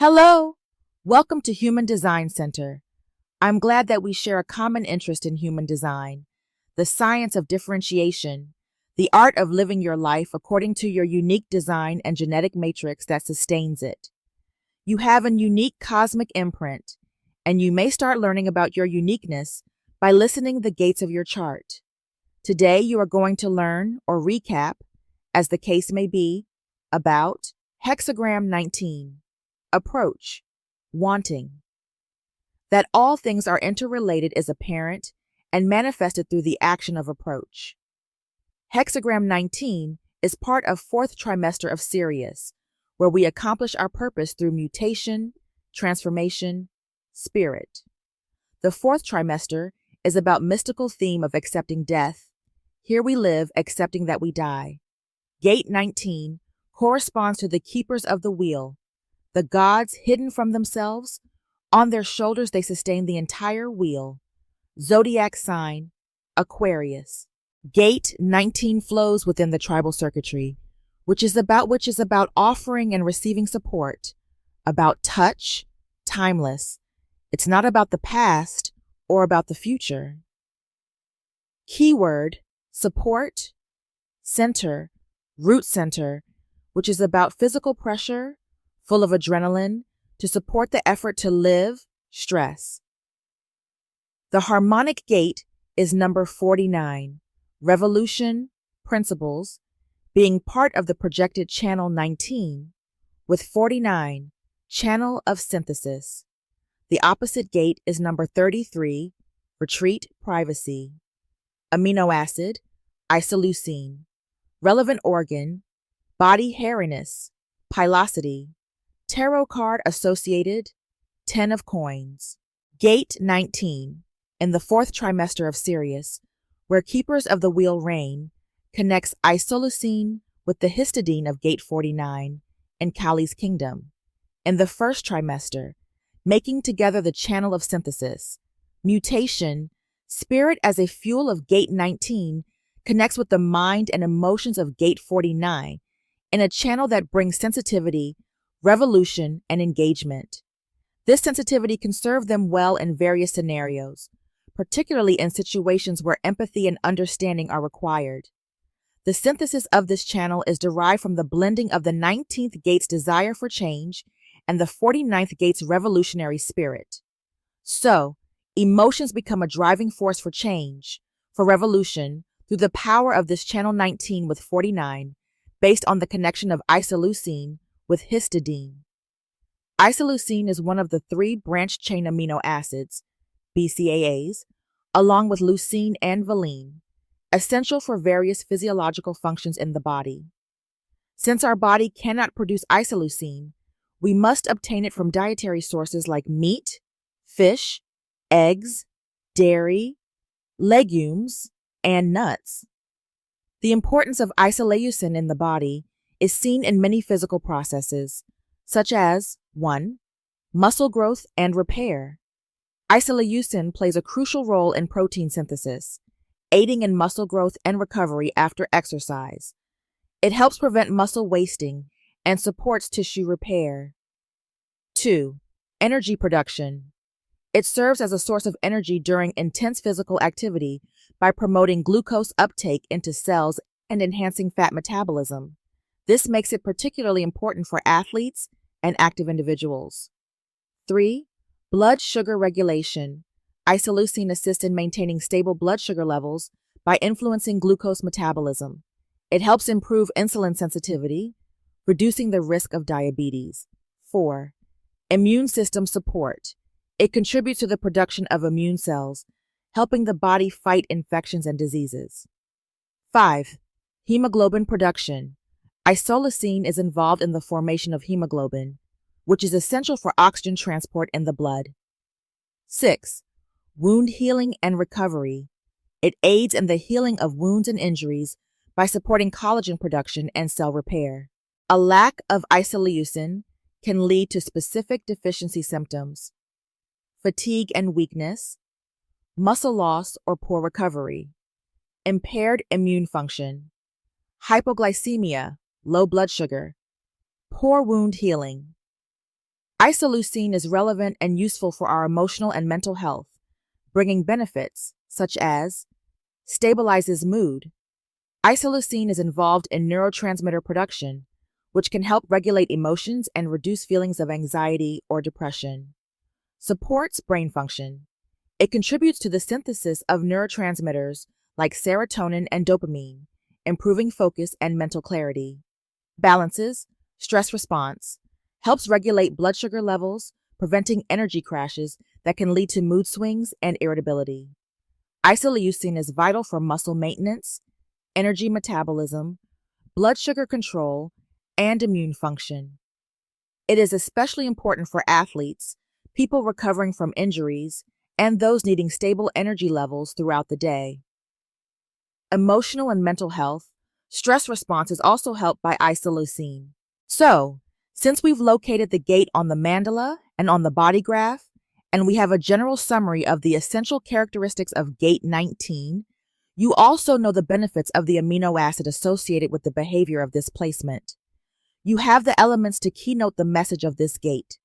Hello! Welcome to Human Design Center. I'm glad that we share a common interest in human design, the science of differentiation, the art of living your life according to your unique design and genetic matrix that sustains it. You have a unique cosmic imprint, and you may start learning about your uniqueness by listening the gates of your chart. Today, you are going to learn or recap, as the case may be, about Hexagram 19. Approach, wanting. That all things are interrelated is apparent and manifested through the action of approach. Hexagram 19 is part of fourth trimester of SIRIUS, where we accomplish our purpose through mutation, transformation, spirit. The fourth trimester is about mystical theme of accepting death. Here we live, accepting that we die. Gate 19 corresponds to the keepers of the wheel, the gods hidden from themselves. On their shoulders they sustain the entire wheel. Zodiac sign, AQUARIUS. Gate 19 flows within the tribal circuitry, which is about offering and receiving support, about touch, timeless. It's not about the past or about the future. Keyword, support, center, root center, which is about physical pressure, full of adrenaline, to support the effort to live, stress. The harmonic gate is number 49, revolution, principles, being part of the projected channel 19, with 49, channel of synthesis. The opposite gate is number 33, retreat, privacy. Aminoacid, isoleucine. Relevant organ, body hairiness, pilosity. Tarot card associated, 10 of coins. Gate 19, in the fourth trimester of SIRIUS, where keepers of the wheel reign, connects isoleucine with the histidine of gate 49 in Kali's kingdom. In the first trimester, making together the channel of synthesis. Mutation, spirit as a fuel of gate 19, connects with the mind and emotions of gate 49 in a channel that brings sensitivity, revolution, and engagement. This sensitivity can serve them well in various scenarios, particularly in situations where empathy and understanding are required. The synthesis of this channel is derived from the blending of the 19th gate's desire for change and the 49th gate's revolutionary spirit. So, emotions become a driving force for change, for revolution, through the power of this channel 19 with 49, based on the connection of isoleucine with histidine. Isoleucine is one of the 3 branched-chain amino acids, BCAAs, along with leucine and valine, essential for various physiological functions in the body. Since our body cannot produce isoleucine, we must obtain it from dietary sources like meat, fish, eggs, dairy, legumes, and nuts. The importance of isoleucine in the body is seen in many physical processes, such as 1. Muscle growth and repair. Isoleucine plays a crucial role in protein synthesis, aiding in muscle growth and recovery after exercise. It helps prevent muscle wasting and supports tissue repair. 2. Energy production. It serves as a source of energy during intense physical activity by promoting glucose uptake into cells and enhancing fat metabolism. This makes it particularly important for athletes and active individuals. 3. Blood sugar regulation. Isoleucine assists in maintaining stable blood sugar levels by influencing glucose metabolism. It helps improve insulin sensitivity, reducing the risk of diabetes. 4. Immune system support. It contributes to the production of immune cells, helping the body fight infections and diseases. 5. Hemoglobin production. Isoleucine is involved in the formation of hemoglobin, which is essential for oxygen transport in the blood. 6. Wound healing and recovery. It aids in the healing of wounds and injuries by supporting collagen production and cell repair. A lack of isoleucine can lead to specific deficiency symptoms: fatigue and weakness, muscle loss or poor recovery, impaired immune function, hypoglycemia, low blood sugar, poor wound healing. Isoleucine is relevant and useful for our emotional and mental health, bringing benefits such as stabilizes mood. Isoleucine is involved in neurotransmitter production, which can help regulate emotions and reduce feelings of anxiety or depression. Supports brain function. It contributes to the synthesis of neurotransmitters like serotonin and dopamine, improving focus and mental clarity. Balances stress response. Helps regulate blood sugar levels, preventing energy crashes that can lead to mood swings and irritability. Isoleucine is vital for muscle maintenance, energy metabolism, blood sugar control, and immune function. It is especially important for athletes, people recovering from injuries, and those needing stable energy levels throughout the day. Emotional and mental health, stress response is also helped by isoleucine. So, since we've located the gate on the mandala and on the body graph, and we have a general summary of the essential characteristics of gate 19, you also know the benefits of the amino acid associated with the behavior of this placement. You have the elements to keynote the message of this gate.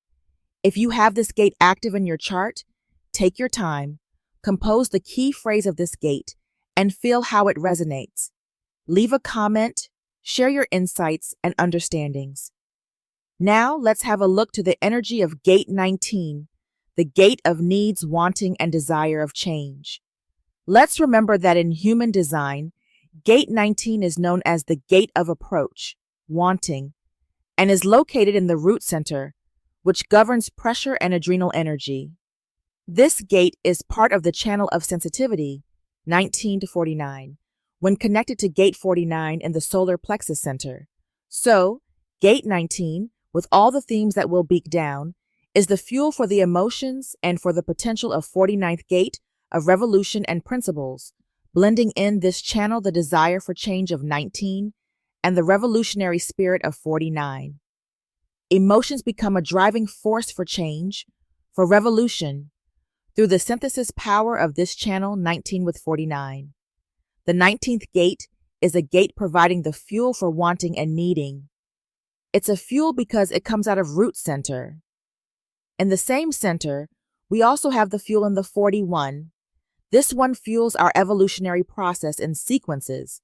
If you have this gate active in your chart, take your time, compose the key phrase of this gate, and feel how it resonates. Leave a comment, share your insights and understandings. Now let's have a look to the energy of gate 19, the gate of needs, wanting, and desire of change. Let's remember that in human design, gate 19 is known as the gate of approach, wanting, and is located in the root center, which governs pressure and adrenal energy. This gate is part of the channel of sensitivity, 19 to 49, when connected to gate 49 in the solar plexus center. So, gate 19, with all the themes that we'll break down, is the fuel for the emotions and for the potential of 49th gate of revolution and principles, blending in this channel the desire for change of 19 and the revolutionary spirit of 49. Emotions become a driving force for change, for revolution, through the synthesis power of this channel 19 with 49. The 19th gate is a gate providing the fuel for wanting and needing. It's a fuel because it comes out of root center. In the same center, we also have the fuel in the 41. This one fuels our evolutionary process in sequences,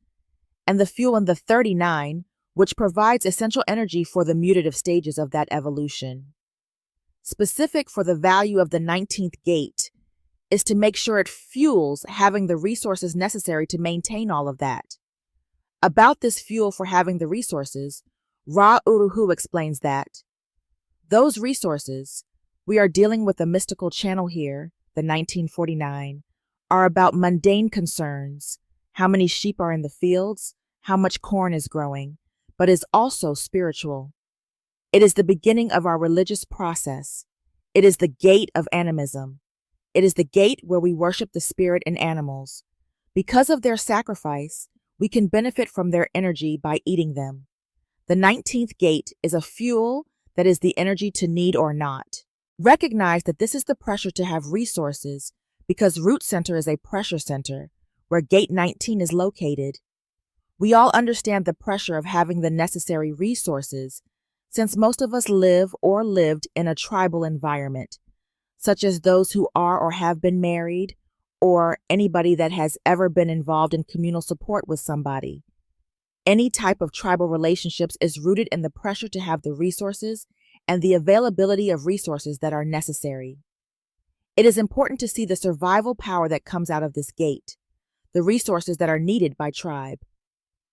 and the fuel in the 39, which provides essential energy for the mutative stages of that evolution. Specific for the value of the 19th gate is to make sure it fuels having the resources necessary to maintain all of that. About this fuel for having the resources, Ra Uruhu explains that those resources, we are dealing with a mystical channel here, the 1949, are about mundane concerns, how many sheep are in the fields, how much corn is growing, but is also spiritual. It is the beginning of our religious process. It is the gate of animism. It is the gate where we worship the spirit in animals. Because of their sacrifice, we can benefit from their energy by eating them. The 19th gate is a fuel that is the energy to need or not. Recognize that this is the pressure to have resources because root center is a pressure center where gate 19 is located. We all understand the pressure of having the necessary resources since most of us live or lived in a tribal environment, such as those who are or have been married or anybody that has ever been involved in communal support with somebody. Any type of tribal relationships is rooted in the pressure to have the resources and the availability of resources that are necessary. It is important to see the survival power that comes out of this gate, the resources that are needed by tribe.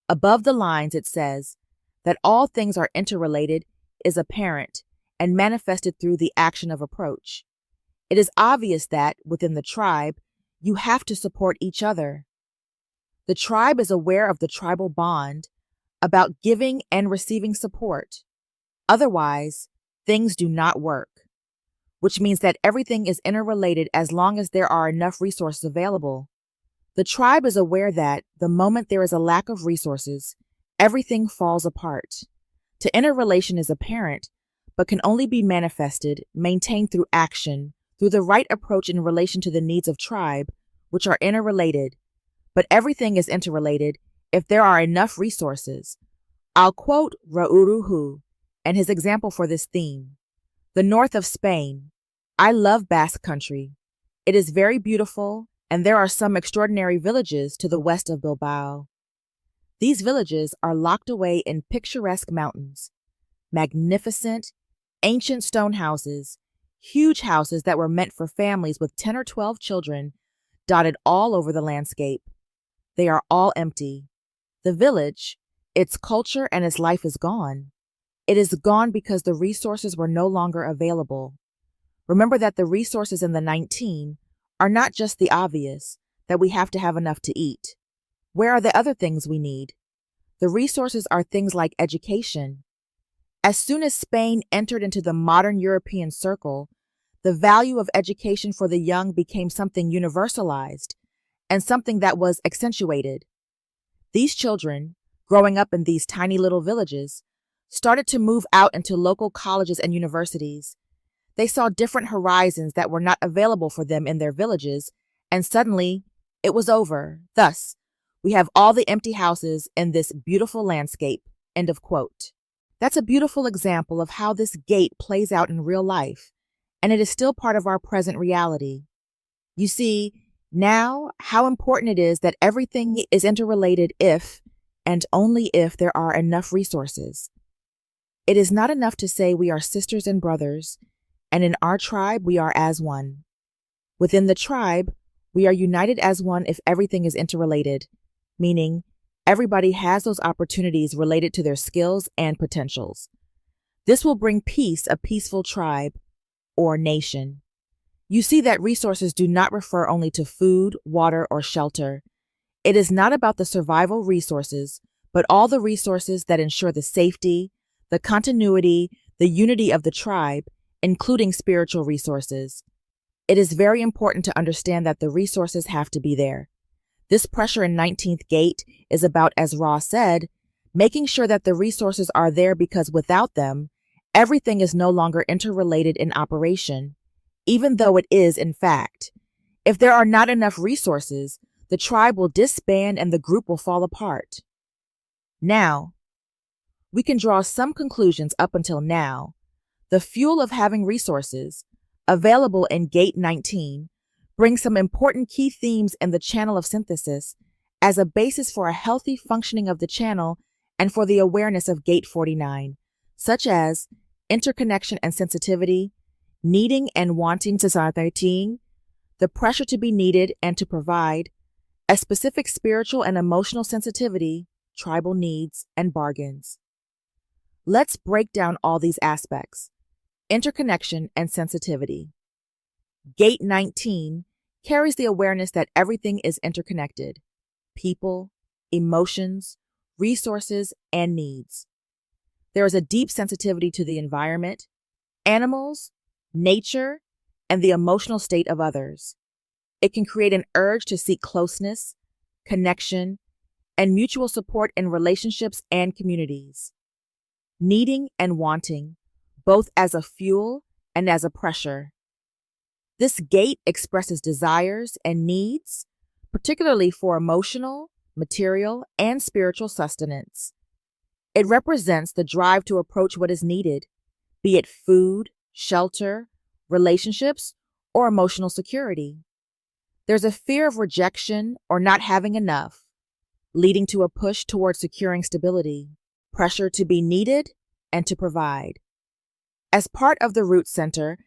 Above the lines it says that all things are interrelated is apparent and manifested through the action of approach. It is obvious that, within the tribe, you have to support each other. The tribe is aware of the tribal bond about giving and receiving support. Otherwise, things do not work, which means that everything is interrelated as long as there are enough resources available. The tribe is aware that the moment there is a lack of resources, everything falls apart. The interrelation is apparent, but can only be manifested, maintained through action, through the right approach in relation to the needs of tribe, which are interrelated. But everything is interrelated if there are enough resources. I'll quote Rauruhu and his example for this theme. The north of Spain. I love Basque Country. It is very beautiful, and there are some extraordinary villages to the west of Bilbao. These villages are locked away in picturesque mountains, magnificent, ancient stone houses, huge houses that were meant for families with 10 or 12 children, dotted all over the landscape. They are all empty. The village, its culture and its life is gone. It is gone because the resources were no longer available. Remember that the resources in the 19 are not just the obvious, that we have to have enough to eat. Where are the other things we need? The resources are things like education. As soon as Spain entered into the modern European circle, the value of education for the young became something universalized and something that was accentuated. These children, growing up in these tiny little villages, started to move out into local colleges and universities. They saw different horizons that were not available for them in their villages, and suddenly it was over. Thus, we have all the empty houses in this beautiful landscape. End of quote. That's a beautiful example of how this gate plays out in real life, and it is still part of our present reality. You see, now, how important it is that everything is interrelated if, and only if, there are enough resources. It is not enough to say we are sisters and brothers, and in our tribe we are as one. Within the tribe, we are united as one if everything is interrelated, meaning everybody has those opportunities related to their skills and potentials. This will bring peace, a peaceful tribe or nation. You see that resources do not refer only to food, water, or shelter. It is not about the survival resources, but all the resources that ensure the safety, the continuity, the unity of the tribe, including spiritual resources. It is very important to understand that the resources have to be there. This pressure in 19th Gate is about, as Ra said, making sure that the resources are there because without them, everything is no longer interrelated in operation, even though it is in fact. If there are not enough resources, the tribe will disband and the group will fall apart. Now, we can draw some conclusions up until now. The fuel of having resources, available in Gate 19, brings some important key themes in the channel of synthesis as a basis for a healthy functioning of the channel and for the awareness of Gate 49, such as interconnection and sensitivity, needing and wanting society, the pressure to be needed and to provide, a specific spiritual and emotional sensitivity, tribal needs, and bargains. Let's break down all these aspects. Interconnection and sensitivity. Gate 19 carries the awareness that everything is interconnected: people, emotions, resources, and needs. There is a deep sensitivity to the environment, animals, nature, and the emotional state of others. It can create an urge to seek closeness, connection, and mutual support in relationships and communities. Needing and wanting, both as a fuel and as a pressure. This gate expresses desires and needs, particularly for emotional, material, and spiritual sustenance. It represents the drive to approach what is needed, be it food, shelter, relationships, or emotional security. There's a fear of rejection or not having enough, leading to a push toward securing stability, pressure to be needed and to provide. As part of the root center,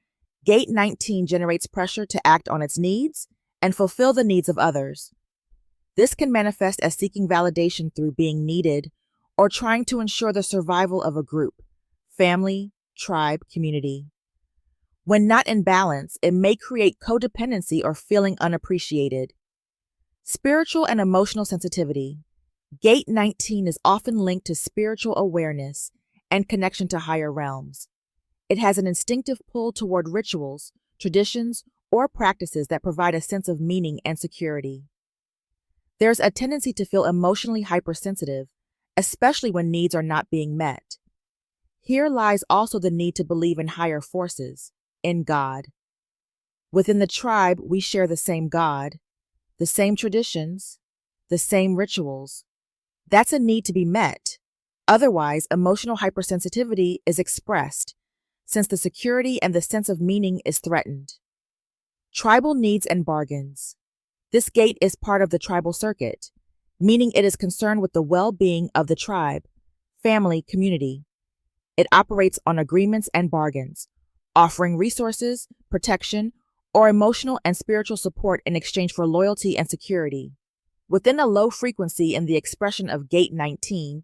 Gate 19 generates pressure to act on its needs and fulfill the needs of others. This can manifest as seeking validation through being needed or trying to ensure the survival of a group, family, tribe, community. When not in balance, it may create codependency or feeling unappreciated. Spiritual and emotional sensitivity. Gate 19 is often linked to spiritual awareness and connection to higher realms. It has an instinctive pull toward rituals, traditions, or practices that provide a sense of meaning and security. There's a tendency to feel emotionally hypersensitive, especially when needs are not being met. Here lies also the need to believe in higher forces, in God. Within the tribe, we share the same God, the same traditions, the same rituals. That's a need to be met. Otherwise, emotional hypersensitivity is expressed, since the security and the sense of meaning is threatened. Tribal needs and bargains. This gate is part of the tribal circuit, meaning it is concerned with the well-being of the tribe, family, community. It operates on agreements and bargains, offering resources, protection, or emotional and spiritual support in exchange for loyalty and security. Within a low frequency in the expression of Gate 19,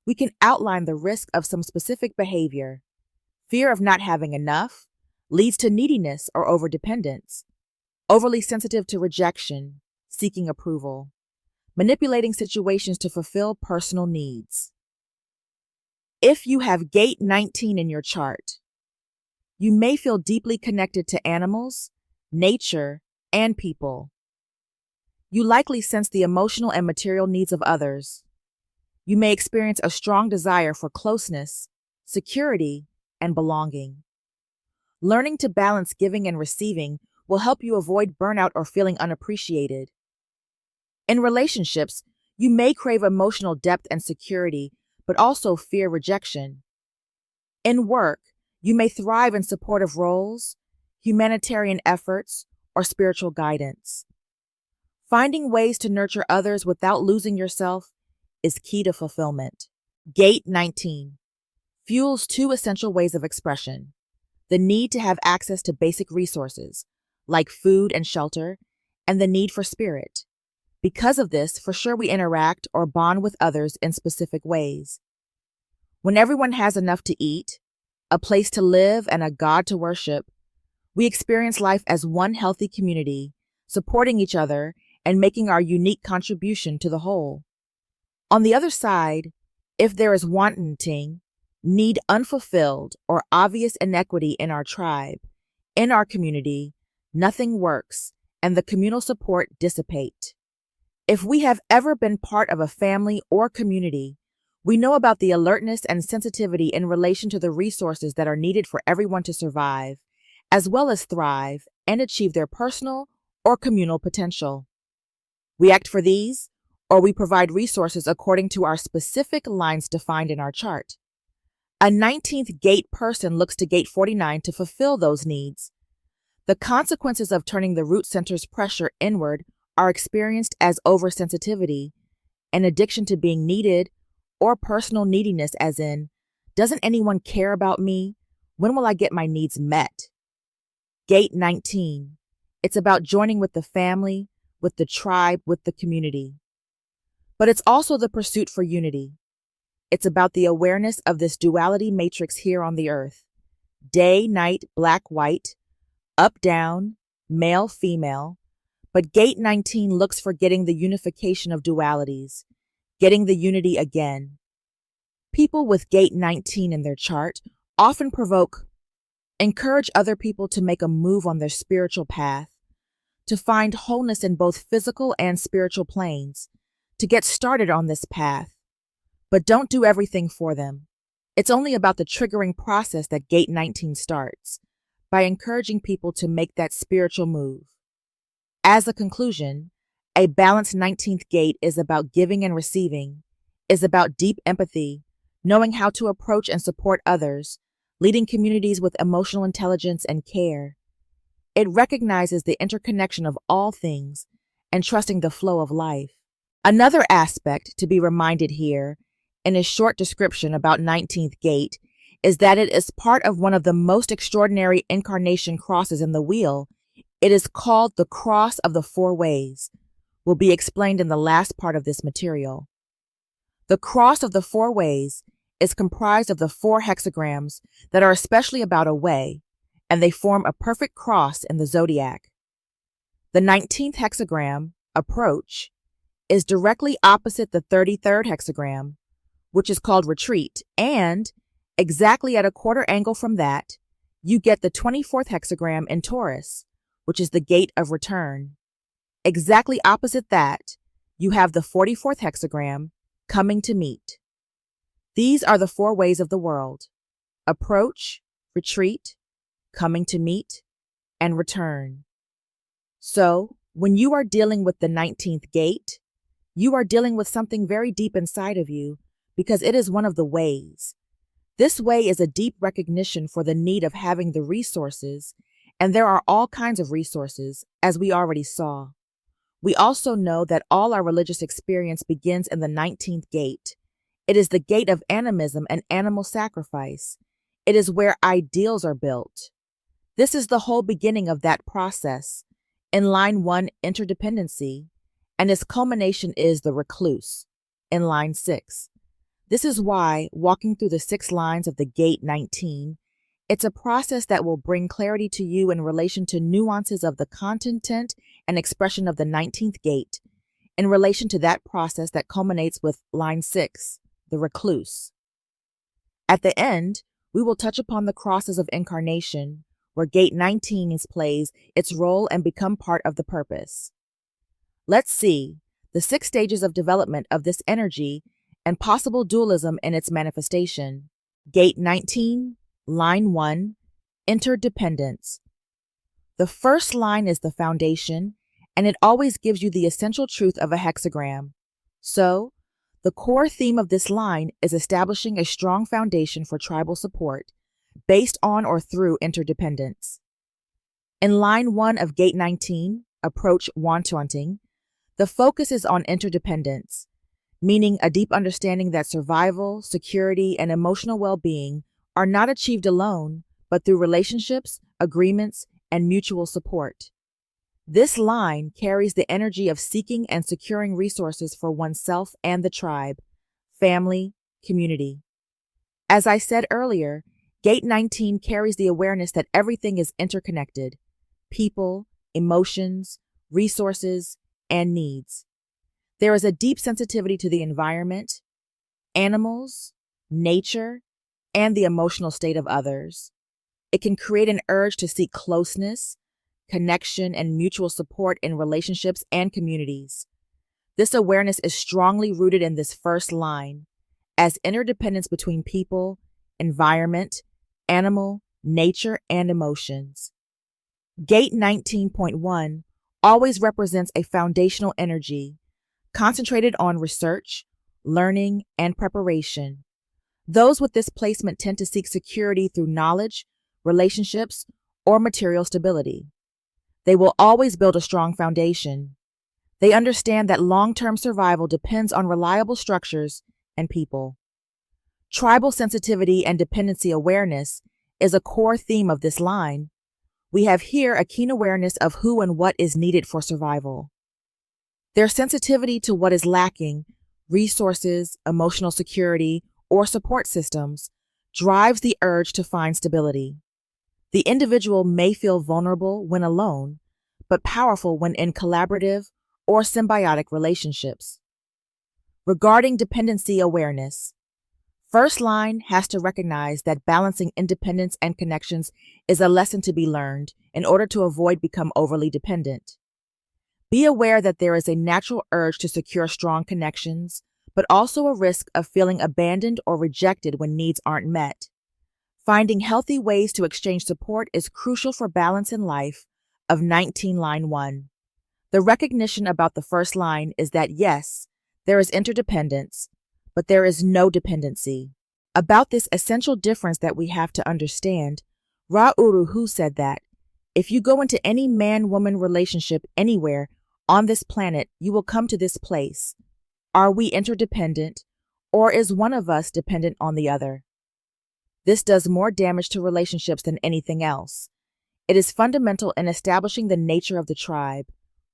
we can outline the risk of some specific behavior. Fear of not having enough leads to neediness or overdependence, overly sensitive to rejection, seeking approval, manipulating situations to fulfill personal needs. If you have Gate 19 in your chart, you may feel deeply connected to animals, nature, and people. You likely sense the emotional and material needs of others. You may experience a strong desire for closeness, security, and belonging. Learning to balance giving and receiving will help you avoid burnout or feeling unappreciated. In relationships, you may crave emotional depth and security, but also fear rejection. In work, you may thrive in supportive roles, humanitarian efforts, or spiritual guidance. Finding ways to nurture others without losing yourself is key to fulfillment. Gate 19 fuels two essential ways of expression: the need to have access to basic resources, like food and shelter, and the need for spirit. Because of this, for sure we interact or bond with others in specific ways. When everyone has enough to eat, a place to live, and a God to worship, we experience life as one healthy community, supporting each other and making our unique contribution to the whole. On the other side, if there is wanting, need unfulfilled, or obvious inequity in our tribe, in our community, nothing works, and the communal support dissipate. If we have ever been part of a family or community, we know about the alertness and sensitivity in relation to the resources that are needed for everyone to survive, as well as thrive and achieve their personal or communal potential. We act for these, or we provide resources according to our specific lines defined in our chart. A 19th gate person looks to Gate 49 to fulfill those needs. The consequences of turning the root center's pressure inward are experienced as oversensitivity, an addiction to being needed, or personal neediness, as in, doesn't anyone care about me? When will I get my needs met? Gate 19. It's about joining with the family, with the tribe, with the community. But it's also the pursuit for unity. It's about the awareness of this duality matrix here on the earth: day, night, black, white, up, down, male, female. But Gate 19 looks for getting the unification of dualities, getting the unity again. People with Gate 19 in their chart often encourage other people to make a move on their spiritual path, to find wholeness in both physical and spiritual planes, to get started on this path. But don't do everything for them. It's only about the triggering process that Gate 19 starts, by encouraging people to make that spiritual move. As a conclusion, a balanced 19th gate is about giving and receiving, is about deep empathy, knowing how to approach and support others, leading communities with emotional intelligence and care. It recognizes the interconnection of all things and trusting the flow of life. Another aspect to be reminded here, in a short description about 19th gate, is that it is part of one of the most extraordinary incarnation crosses in the wheel. It is called the Cross of the Four Ways, will be explained in the last part of this material. The Cross of the Four Ways is comprised of the 4 hexagrams that are especially about a way, and they form a perfect cross in the Zodiac. The 19th hexagram, Approach, is directly opposite the 33rd hexagram, which is called Retreat, and exactly at a quarter angle from that, you get the 24th hexagram in Taurus, which is the Gate of Return. Exactly opposite that, you have the 44th hexagram, Coming to Meet. These are the 4 ways of the world: approach, retreat, coming to meet, and return. So, when you are dealing with the 19th gate, you are dealing with something very deep inside of you, because it is one of the ways. This way is a deep recognition for the need of having the resources, and there are all kinds of resources, as we already saw. We also know that all our religious experience begins in the 19th gate. It is the gate of animism and animal sacrifice. It is where ideals are built. This is the whole beginning of that process. In line 1, interdependency, and its culmination is the recluse, in line 6. This is why, walking through the 6 lines of the gate 19, it's a process that will bring clarity to you in relation to nuances of the content and expression of the 19th gate, in relation to that process that culminates with line 6, the recluse. At the end, we will touch upon the crosses of incarnation, where gate 19 plays its role and become part of the purpose. Let's see the 6 stages of development of this energy and possible dualism in its manifestation. Gate 19, line 1, interdependence. The first line is the foundation, and it always gives you the essential truth of a hexagram. So, the core theme of this line is establishing a strong foundation for tribal support based on or through interdependence. In line 1 of gate 19, approach wanting, the focus is on interdependence, meaning a deep understanding that survival, security, and emotional well-being are not achieved alone, but through relationships, agreements, and mutual support. This line carries the energy of seeking and securing resources for oneself and the tribe, family, community. As I said earlier, Gate 19 carries the awareness that everything is interconnected: people, emotions, resources, and needs. There is a deep sensitivity to the environment, animals, nature, and the emotional state of others. It can create an urge to seek closeness, connection, and mutual support in relationships and communities. This awareness is strongly rooted in this first line, as interdependence between people, environment, animal, nature, and emotions. Gate 19.1 always represents a foundational energy, concentrated on research, learning, and preparation. Those with this placement tend to seek security through knowledge, relationships, or material stability. They will always build a strong foundation. They understand that long-term survival depends on reliable structures and people. Tribal sensitivity and dependency awareness is a core theme of this line. We have here a keen awareness of who and what is needed for survival. Their sensitivity to what is lacking, resources, emotional security, or support systems, drives the urge to find stability. The individual may feel vulnerable when alone, but powerful when in collaborative or symbiotic relationships. Regarding dependency awareness, first line has to recognize that balancing independence and connections is a lesson to be learned in order to avoid becoming overly dependent. Be aware that there is a natural urge to secure strong connections, but also a risk of feeling abandoned or rejected when needs aren't met. Finding healthy ways to exchange support is crucial for balance in life of 19 line 1. The recognition about the first line is that yes, there is interdependence, but there is no dependency. About this essential difference that we have to understand, Ra-Uru-Hu said that if you go into any man-woman relationship anywhere on this planet, you will come to this place. Are we interdependent, or is one of us dependent on the other? This does more damage to relationships than anything else. It is fundamental in establishing the nature of the tribe.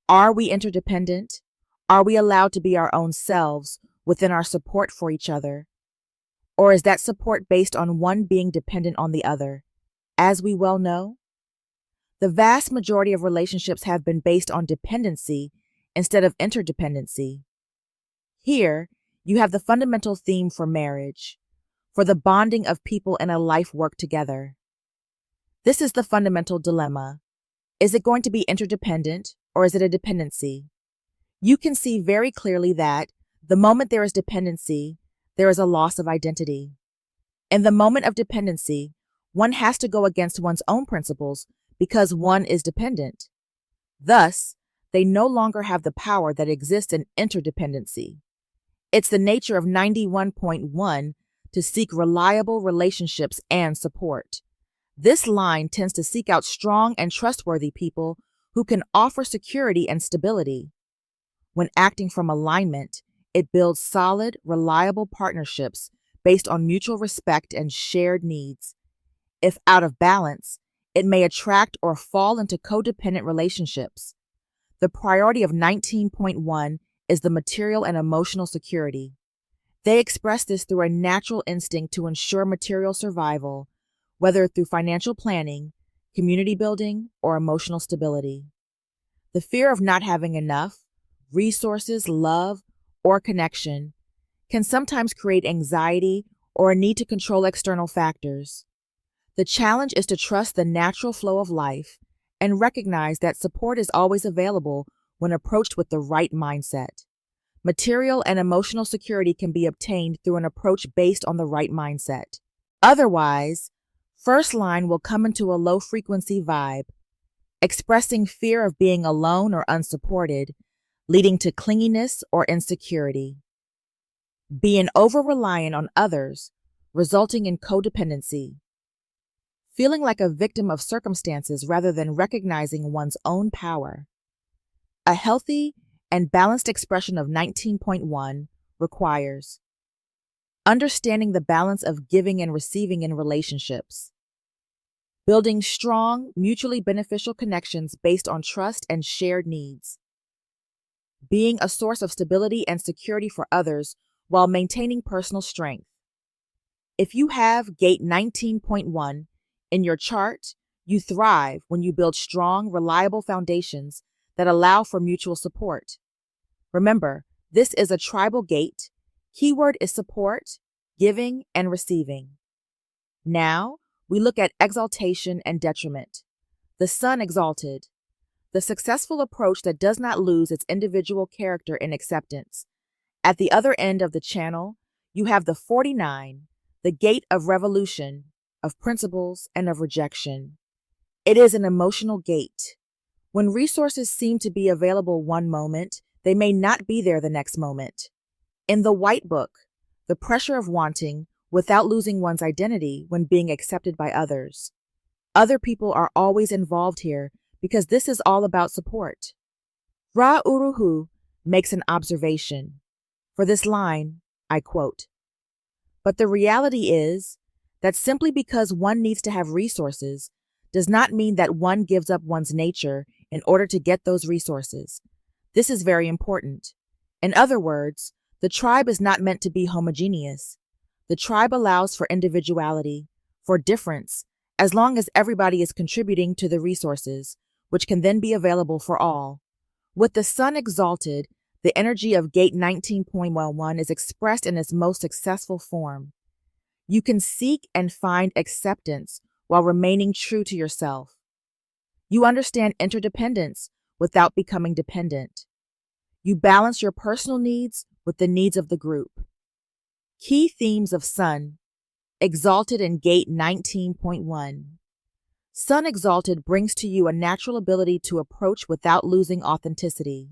Are we interdependent? Are we allowed to be our own selves within our support for each other? Or is that support based on one being dependent on the other? As we well know, the vast majority of relationships have been based on dependency instead of interdependency. Here, you have the fundamental theme for marriage, for the bonding of people in a life work together. This is the fundamental dilemma. Is it going to be interdependent, or is it a dependency? You can see very clearly that the moment there is dependency, there is a loss of identity. In the moment of dependency, one has to go against one's own principles because one is dependent. Thus, they no longer have the power that exists in interdependency. It's the nature of 91.1 to seek reliable relationships and support. This line tends to seek out strong and trustworthy people who can offer security and stability. When acting from alignment, it builds solid, reliable partnerships based on mutual respect and shared needs. If out of balance, it may attract or fall into codependent relationships. The priority of 19.1 is the material and emotional security. They express this through a natural instinct to ensure material survival, whether through financial planning, community building, or emotional stability. The fear of not having enough, resources, love, or connection can sometimes create anxiety or a need to control external factors. The challenge is to trust the natural flow of life and recognize that support is always available when approached with the right mindset. Material and emotional security can be obtained through an approach based on the right mindset. Otherwise, first line will come into a low-frequency vibe, expressing fear of being alone or unsupported, leading to clinginess or insecurity. Being over-reliant on others, resulting in codependency. Feeling like a victim of circumstances rather than recognizing one's own power. A healthy and balanced expression of 19.1 requires understanding the balance of giving and receiving in relationships, building strong, mutually beneficial connections based on trust and shared needs, being a source of stability and security for others while maintaining personal strength. If you have gate 19.1 in your chart, you thrive when you build strong, reliable foundations that allow for mutual support. Remember, this is a tribal gate. Keyword is support, giving, and receiving. Now, we look at exaltation and detriment. The sun exalted. The successful approach that does not lose its individual character in acceptance. At the other end of the channel, you have the 49, the gate of revolution, of principles, and of rejection. It is an emotional gate. When resources seem to be available one moment, they may not be there the next moment. In the White Book, the pressure of wanting without losing one's identity when being accepted by others. Other people are always involved here because this is all about support. Ra Uruhu makes an observation. For this line, I quote, "But the reality is that simply because one needs to have resources does not mean that one gives up one's nature in order to get those resources. This is very important. In other words, the tribe is not meant to be homogeneous. The tribe allows for individuality, for difference, as long as everybody is contributing to the resources, which can then be available for all. With the sun exalted, the energy of gate 19.11 is expressed in its most successful form. You can seek and find acceptance while remaining true to yourself. You understand interdependence without becoming dependent. You balance your personal needs with the needs of the group. Key themes of sun, exalted in gate 19.1. Sun exalted brings to you a natural ability to approach without losing authenticity.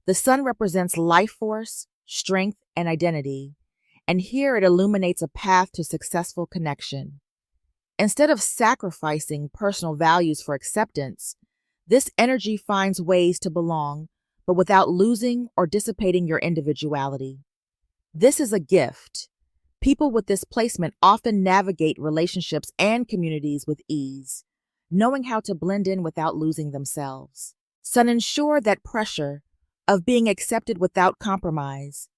The sun represents life force, strength, and identity, and here it illuminates a path to successful connection. Instead of sacrificing personal values for acceptance, this energy finds ways to belong, but without losing or dissipating your individuality. This is a gift. People with this placement often navigate relationships and communities with ease, knowing how to blend in without losing themselves. Sun ensure that pressure of being accepted without compromise.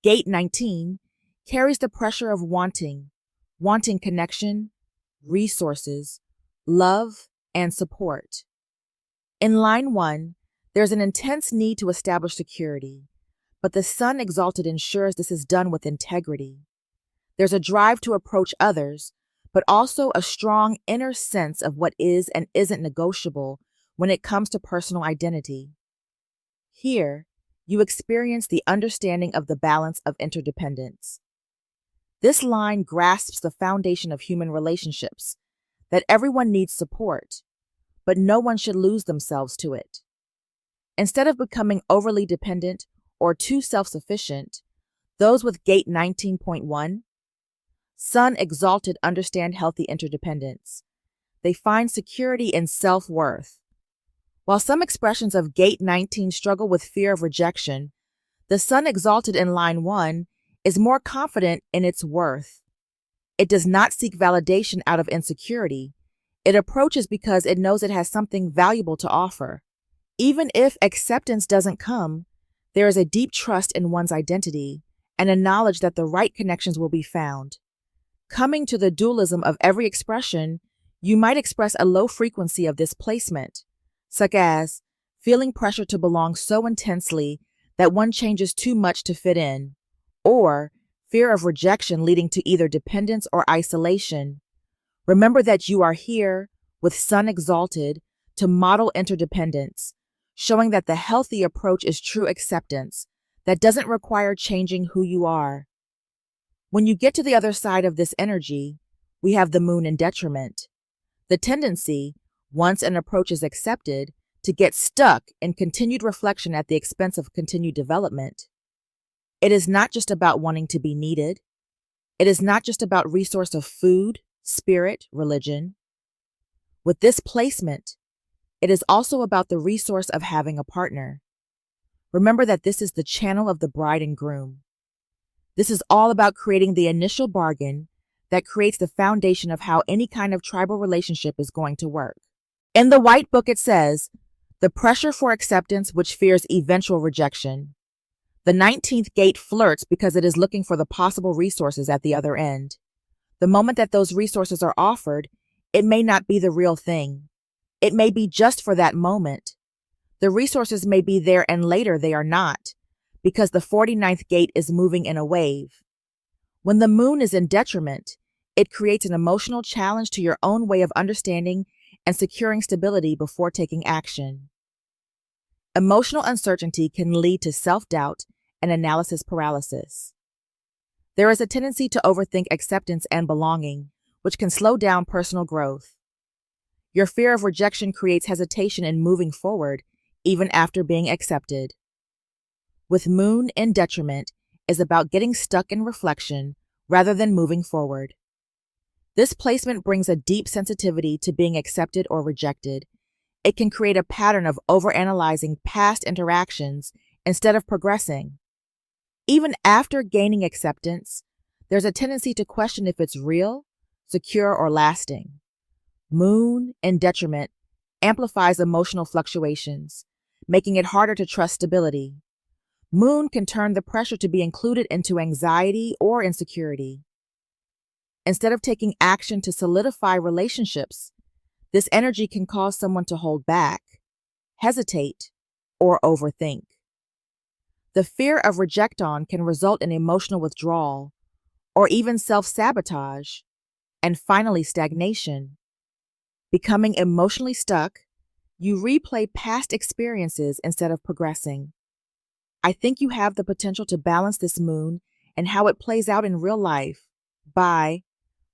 Gate 19 carries the pressure of wanting connection, resources, love, and support. In line 1, there's an intense need to establish security, but the sun exalted ensures this is done with integrity. There's a drive to approach others, but also a strong inner sense of what is and isn't negotiable when it comes to personal identity. Here, you experience the understanding of the balance of interdependence. This line grasps the foundation of human relationships, that everyone needs support, but no one should lose themselves to it. Instead of becoming overly dependent or too self-sufficient, those with gate 19.1 Sun exalted understand healthy interdependence. They find security in self-worth. While some expressions of Gate 19 struggle with fear of rejection, the Sun exalted in line 1 is more confident in its worth. It does not seek validation out of insecurity. It approaches because it knows it has something valuable to offer. Even if acceptance doesn't come, there is a deep trust in one's identity and a knowledge that the right connections will be found. Coming to the dualism of every expression, you might express a low frequency of this placement, such as feeling pressure to belong so intensely that one changes too much to fit in, or fear of rejection leading to either dependence or isolation. Remember that you are here, with Sun exalted, to model interdependence, showing that the healthy approach is true acceptance that doesn't require changing who you are. When you get to the other side of this energy, we have the Moon in detriment. The tendency, once an approach is accepted, to get stuck in continued reflection at the expense of continued development. It is not just about wanting to be needed. It is not just about resource of food, spirit, religion. With this placement, it is also about the resource of having a partner. Remember that this is the channel of the bride and groom. This is all about creating the initial bargain that creates the foundation of how any kind of tribal relationship is going to work. In the White Book, it says, the pressure for acceptance which fears eventual rejection. The 19th gate flirts because it is looking for the possible resources at the other end. The moment that those resources are offered, it may not be the real thing. It may be just for that moment. The resources may be there and later they are not, because the 49th gate is moving in a wave. When the Moon is in detriment, it creates an emotional challenge to your own way of understanding and securing stability before taking action. Emotional uncertainty can lead to self-doubt and analysis paralysis. There is a tendency to overthink acceptance and belonging, which can slow down personal growth. Your fear of rejection creates hesitation in moving forward, even after being accepted. With Moon in detriment is about getting stuck in reflection rather than moving forward. This placement brings a deep sensitivity to being accepted or rejected. It can create a pattern of overanalyzing past interactions instead of progressing. Even after gaining acceptance, there's a tendency to question if it's real, secure, or lasting. Moon in detriment amplifies emotional fluctuations, making it harder to trust stability. Moon can turn the pressure to be included into anxiety or insecurity. Instead of taking action to solidify relationships, this energy can cause someone to hold back, hesitate, or overthink. The fear of rejection can result in emotional withdrawal, or even self-sabotage, and finally stagnation. Becoming emotionally stuck, you replay past experiences instead of progressing. I think you have the potential to balance this Moon and how it plays out in real life by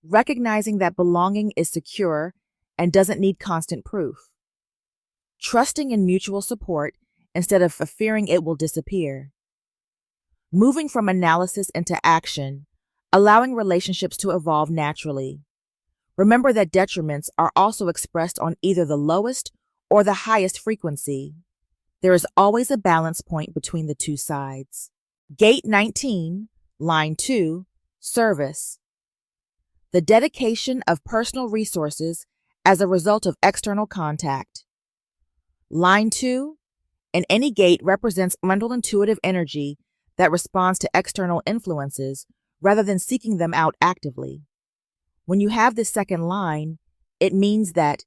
recognizing that belonging is secure and doesn't need constant proof, trusting in mutual support instead of fearing it will disappear, moving from analysis into action, allowing relationships to evolve naturally. Remember that detriments are also expressed on either the lowest or the highest frequency. There is always a balance point between the two sides. Gate 19, line 2, service. The dedication of personal resources as a result of external contact. Line 2, in any gate represents mental intuitive energy that responds to external influences rather than seeking them out actively. When you have this second line, it means that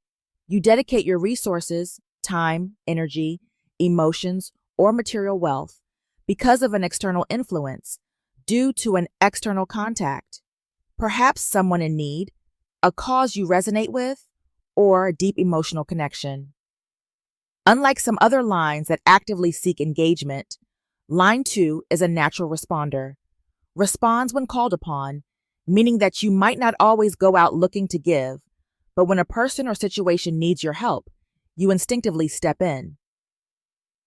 you dedicate your resources, time, energy, emotions, or material wealth because of an external influence due to an external contact, perhaps someone in need, a cause you resonate with, or a deep emotional connection. Unlike some other lines that actively seek engagement, line 2 is a natural responder, responds when called upon, meaning that you might not always go out looking to give, but when a person or situation needs your help, you instinctively step in.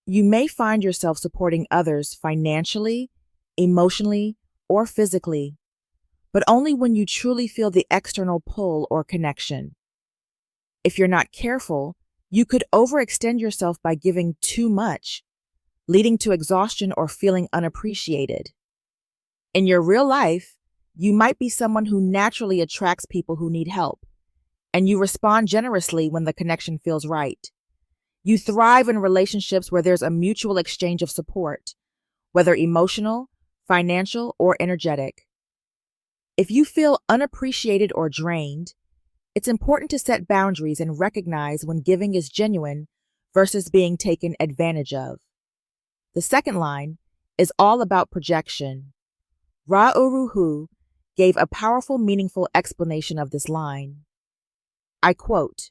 You may find yourself supporting others financially, emotionally, or physically. but only when you truly feel the external pull or connection. If you're not careful, you could overextend yourself by giving too much, leading to exhaustion or feeling unappreciated. In your real life, you might be someone who naturally attracts people who need help, and you respond generously when the connection feels right. You thrive in relationships where there's a mutual exchange of support, whether emotional, financial, or energetic. If you feel unappreciated or drained, it's important to set boundaries and recognize when giving is genuine versus being taken advantage of. The second line is all about projection. Ra-Uru-Hu gave a powerful, meaningful explanation of this line. I quote,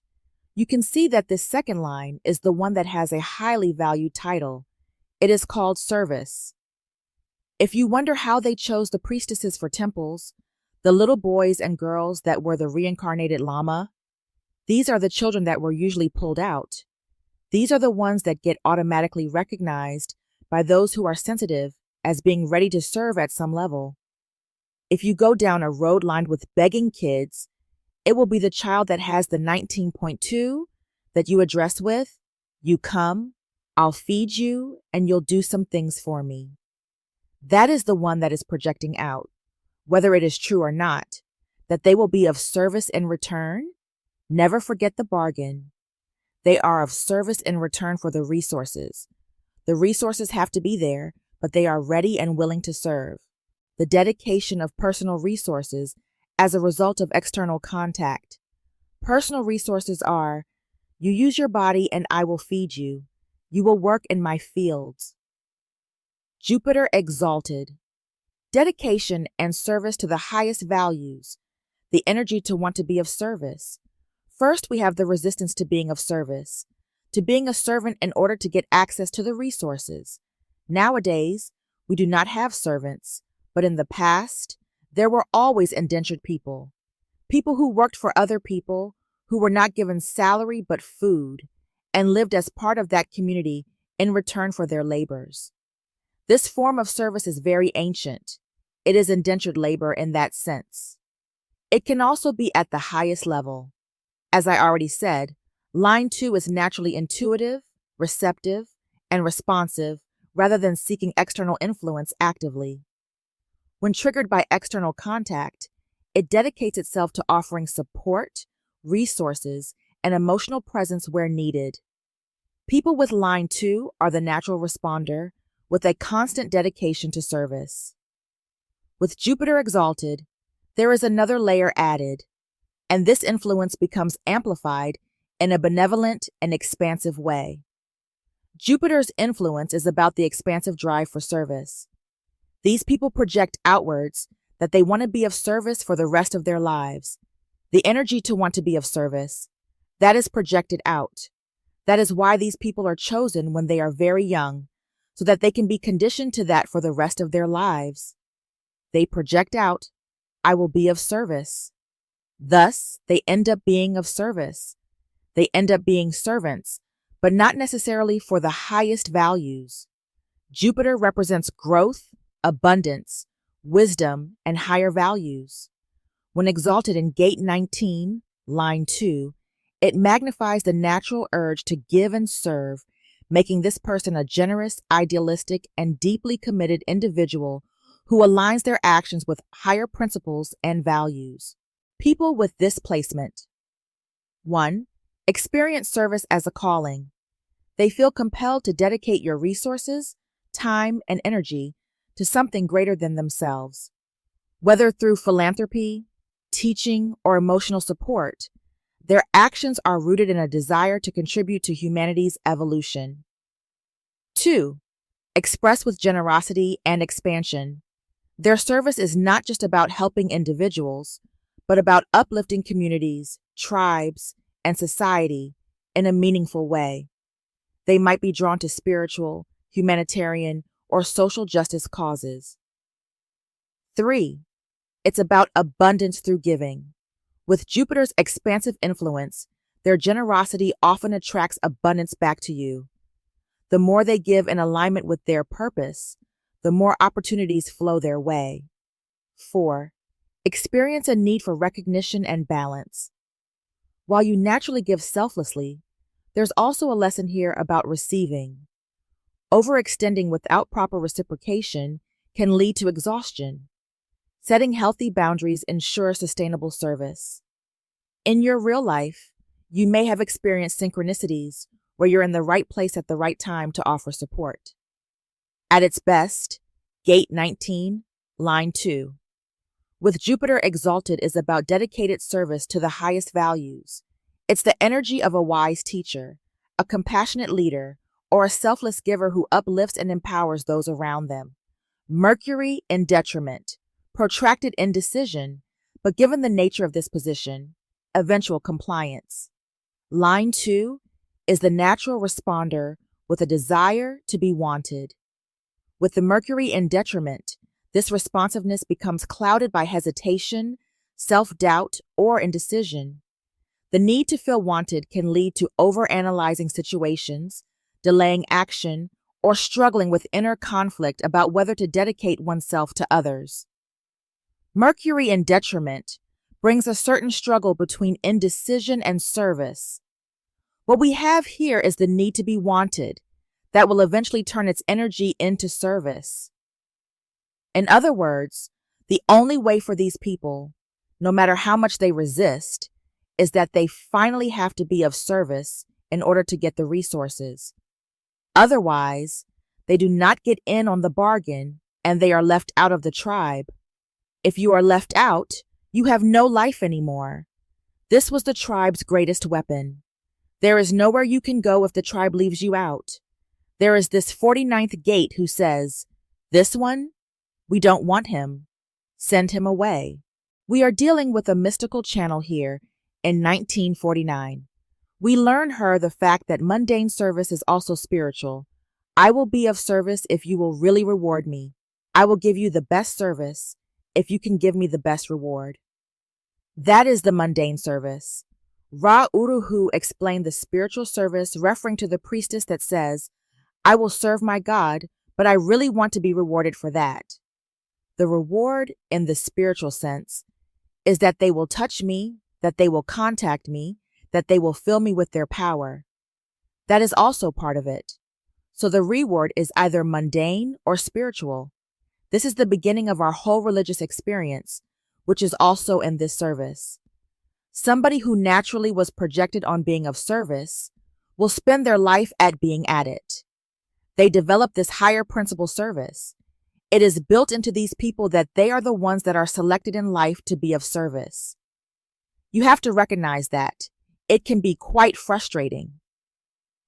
"You can see that this second line is the one that has a highly valued title. It is called service. If you wonder how they chose the priestesses for temples, the little boys and girls that were the reincarnated Lama, these are the children that were usually pulled out. These are the ones that get automatically recognized by those who are sensitive as being ready to serve at some level. If you go down a road lined with begging kids, it will be the child that has the 19.2 that you address with, 'You come, I'll feed you, and you'll do some things for me.' That is the one that is projecting out, whether it is true or not, that they will be of service in return. Never forget the bargain. They are of service in return for the resources. The resources have to be there, but they are ready and willing to serve. The dedication of personal resources as a result of external contact. Personal resources are, you use your body and I will feed you. You will work in my fields. Jupiter exalted. Dedication and service to the highest values. The energy to want to be of service. First, we have the resistance to being of service, to being a servant in order to get access to the resources. Nowadays, we do not have servants, but in the past, there were always indentured people, people who worked for other people, who were not given salary but food, and lived as part of that community in return for their labors. This form of service is very ancient. It is indentured labor in that sense. It can also be at the highest level. As I already said, line 2 is naturally intuitive, receptive, and responsive rather than seeking external influence actively. When triggered by external contact, it dedicates itself to offering support, resources, and emotional presence where needed. People with line 2 are the natural responder with a constant dedication to service. With Jupiter exalted, there is another layer added, and this influence becomes amplified in a benevolent and expansive way. Jupiter's influence is about the expansive drive for service. These people project outwards that they want to be of service for the rest of their lives. The energy to want to be of service, that is projected out. That is why these people are chosen when they are very young, so that they can be conditioned to that for the rest of their lives. They project out, I will be of service. Thus, they end up being of service. They end up being servants, but not necessarily for the highest values. Jupiter represents growth, abundance, wisdom, and higher values. When exalted in gate 19, line 2, it magnifies the natural urge to give and serve, making this person a generous, idealistic, and deeply committed individual who aligns their actions with higher principles and values. People with this placement. 1. Experience service as a calling. They feel compelled to dedicate your resources, time, and energy to something greater than themselves. Whether through philanthropy, teaching, or emotional support, their actions are rooted in a desire to contribute to humanity's evolution. 2. Express with generosity and expansion. Their service is not just about helping individuals, but about uplifting communities, tribes, and society in a meaningful way. They might be drawn to spiritual, humanitarian, or social justice causes. 3. It's about abundance through giving. With Jupiter's expansive influence, their generosity often attracts abundance back to you. The more they give in alignment with their purpose, the more opportunities flow their way. 4. experience a need for recognition and balance. While you naturally give selflessly, there's also a lesson here about receiving. Overextending without proper reciprocation can lead to exhaustion. Setting healthy boundaries ensures sustainable service. In your real life, you may have experienced synchronicities where you're in the right place at the right time to offer support. At its best, Gate 19, Line 2. With Jupiter exalted is about dedicated service to the highest values. It's the energy of a wise teacher, a compassionate leader, or a selfless giver who uplifts and empowers those around them. Mercury in detriment, protracted indecision, but given the nature of this position, eventual compliance. Line 2 is the natural responder with a desire to be wanted. With the Mercury in detriment, this responsiveness becomes clouded by hesitation, self-doubt, or indecision. The need to feel wanted can lead to overanalyzing situations, delaying action, or struggling with inner conflict about whether to dedicate oneself to others. Mercury in detriment brings a certain struggle between indecision and service. What we have here is the need to be wanted that will eventually turn its energy into service. In other words, the only way for these people, no matter how much they resist, is that they finally have to be of service in order to get the resources. Otherwise, they do not get in on the bargain and they are left out of the tribe. If you are left out, you have no life anymore. This was the tribe's greatest weapon. There is nowhere you can go if the tribe leaves you out. There is this 49th gate who says, "This one? We don't want him. Send him away." We are dealing with a mystical channel here in 1949. We learn her the fact that mundane service is also spiritual. I will be of service if you will really reward me. I will give you the best service if you can give me the best reward. That is the mundane service. Ra Uruhu explained the spiritual service referring to the priestess that says, "I will serve my God, but I really want to be rewarded for that." The reward, in the spiritual sense, is that they will touch me, that they will contact me, that they will fill me with their power. That is also part of it. So the reward is either mundane or spiritual. This is the beginning of our whole religious experience, which is also in this service. Somebody who naturally was projected on being of service will spend their life at being at it. They develop this higher principle service. It is built into these people that they are the ones that are selected in life to be of service. You have to recognize that. It can be quite frustrating.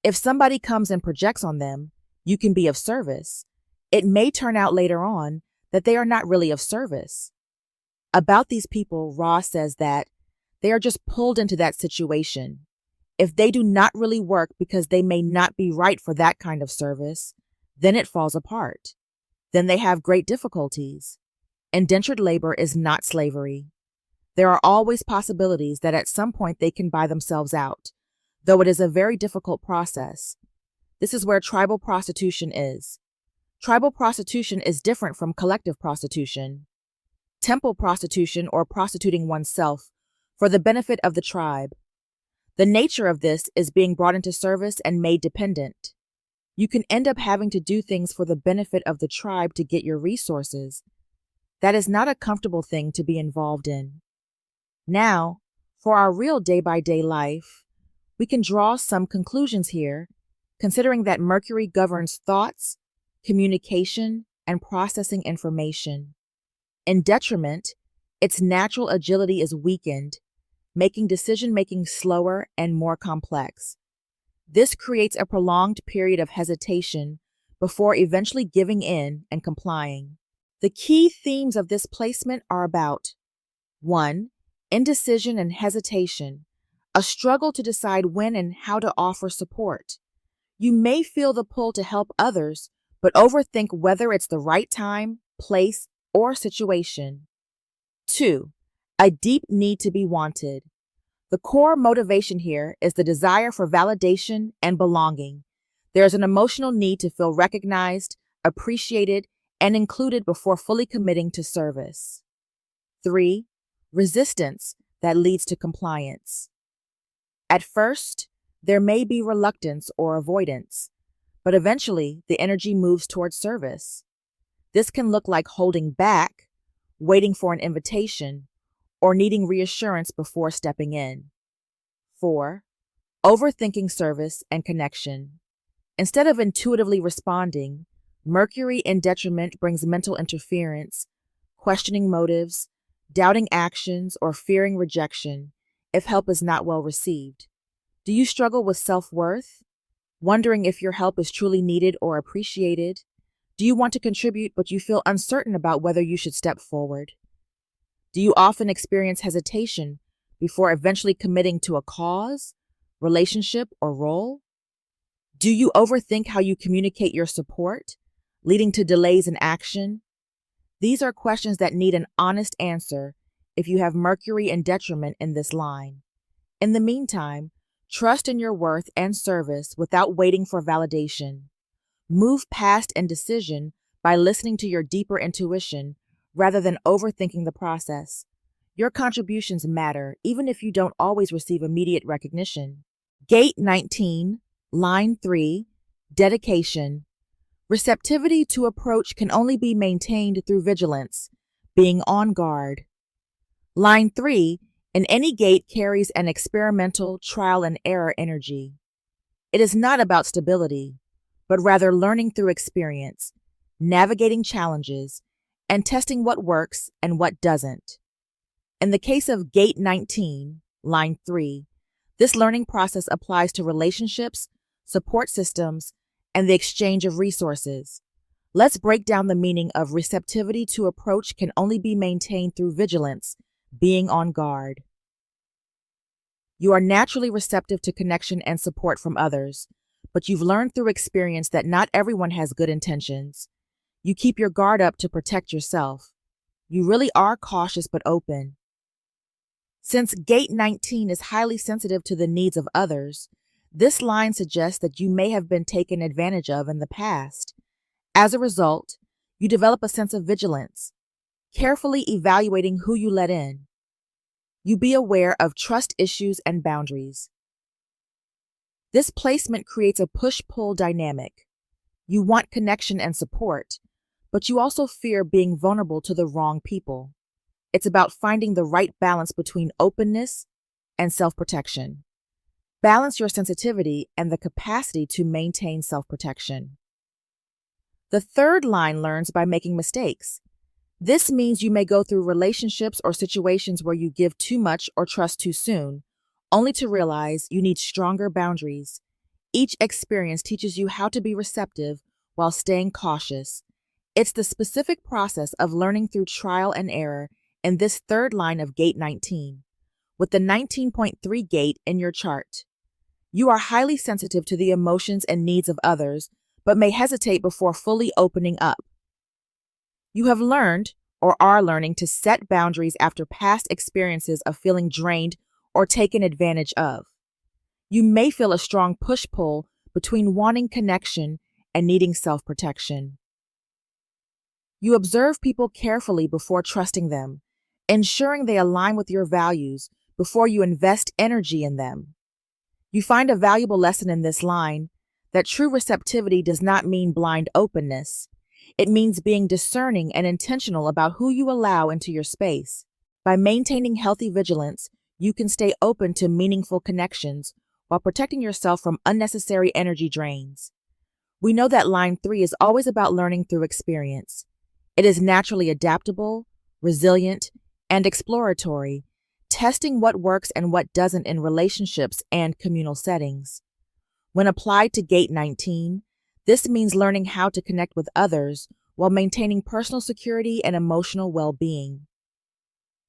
If somebody comes and projects on them, you can be of service. It may turn out later on that they are not really of service. About these people, Ra says that they are just pulled into that situation. If they do not really work because they may not be right for that kind of service, then it falls apart. Then they have great difficulties. Indentured labor is not slavery. There are always possibilities that at some point they can buy themselves out, though it is a very difficult process. This is where tribal prostitution is. Tribal prostitution is different from collective prostitution. Temple prostitution, or prostituting oneself for the benefit of the tribe. The nature of this is being brought into service and made dependent. You can end up having to do things for the benefit of the tribe to get your resources. That is not a comfortable thing to be involved in. Now, for our real day-by-day life, we can draw some conclusions here, considering that Mercury governs thoughts, communication, and processing information. In detriment, its natural agility is weakened, making decision-making slower and more complex. This creates a prolonged period of hesitation before eventually giving in and complying. The key themes of this placement are about 1. Indecision and hesitation, a struggle to decide when and how to offer support. You may feel the pull to help others, but overthink whether it's the right time, place, or situation. 2. A deep need to be wanted. The core motivation here is the desire for validation and belonging. There is an emotional need to feel recognized, appreciated, and included before fully committing to service. 3. Resistance that leads to compliance. At first, there may be reluctance or avoidance, but eventually the energy moves towards service. This can look like holding back, waiting for an invitation, or needing reassurance before stepping in. 4. Overthinking service and connection. Instead of intuitively responding, Mercury in detriment brings mental interference, questioning motives, doubting actions, or fearing rejection if help is not well received. Do you struggle with self-worth? Wondering if your help is truly needed or appreciated? Do you want to contribute but you feel uncertain about whether you should step forward? Do you often experience hesitation before eventually committing to a cause, relationship, or role? Do you overthink how you communicate your support, leading to delays in action? These are questions that need an honest answer if you have Mercury in detriment in this line. In the meantime, trust in your worth and service without waiting for validation. Move past indecision by listening to your deeper intuition rather than overthinking the process. Your contributions matter, even if you don't always receive immediate recognition. Gate 19, Line 3, Dedication. Receptivity to approach can only be maintained through vigilance, being on guard. Line 3, in any gate carries an experimental trial and error energy. It is not about stability, but rather learning through experience, navigating challenges, and testing what works and what doesn't. In the case of Gate 19, Line 3, this learning process applies to relationships, support systems, and the exchange of resources. Let's break down the meaning of receptivity to approach can only be maintained through vigilance, being on guard. You are naturally receptive to connection and support from others, but you've learned through experience that not everyone has good intentions. You keep your guard up to protect yourself. You really are cautious but open. Since Gate 19 is highly sensitive to the needs of others, this line suggests that you may have been taken advantage of in the past. As a result, you develop a sense of vigilance, carefully evaluating who you let in. You be aware of trust issues and boundaries. This placement creates a push-pull dynamic. You want connection and support, but you also fear being vulnerable to the wrong people. It's about finding the right balance between openness and self-protection. Balance your sensitivity and the capacity to maintain self-protection. The third line learns by making mistakes. This means you may go through relationships or situations where you give too much or trust too soon, only to realize you need stronger boundaries. Each experience teaches you how to be receptive while staying cautious. It's the specific process of learning through trial and error in this third line of Gate 19, with the 19.3 gate in your chart. You are highly sensitive to the emotions and needs of others, but may hesitate before fully opening up. You have learned, or are learning, to set boundaries after past experiences of feeling drained or taken advantage of. You may feel a strong push-pull between wanting connection and needing self-protection. You observe people carefully before trusting them, ensuring they align with your values before you invest energy in them. You find a valuable lesson in this line that true receptivity does not mean blind openness. It means being discerning and intentional about who you allow into your space. By maintaining healthy vigilance, you can stay open to meaningful connections while protecting yourself from unnecessary energy drains. We know that line 3 is always about learning through experience. It is naturally adaptable, resilient, and exploratory, testing what works and what doesn't in relationships and communal settings. When applied to Gate 19, this means learning how to connect with others while maintaining personal security and emotional well-being.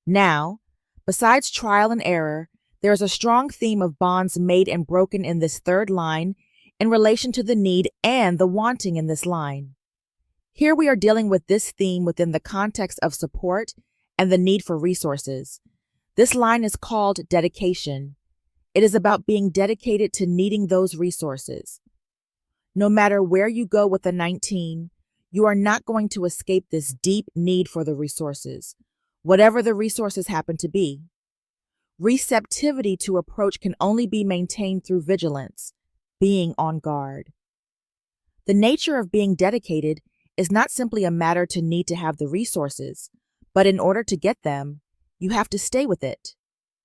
Now, besides trial and error, there is a strong theme of bonds made and broken in this third line in relation to the need and the wanting in this line. Here we are dealing with this theme within the context of support and the need for resources. This line is called dedication. It is about being dedicated to needing those resources. No matter where you go with the 19, you are not going to escape this deep need for the resources. whatever the resources happen to be. Receptivity to approach can only be maintained through vigilance, being on guard. The nature of being dedicated is not simply a matter to need to have the resources, but in order to get them, you have to stay with it.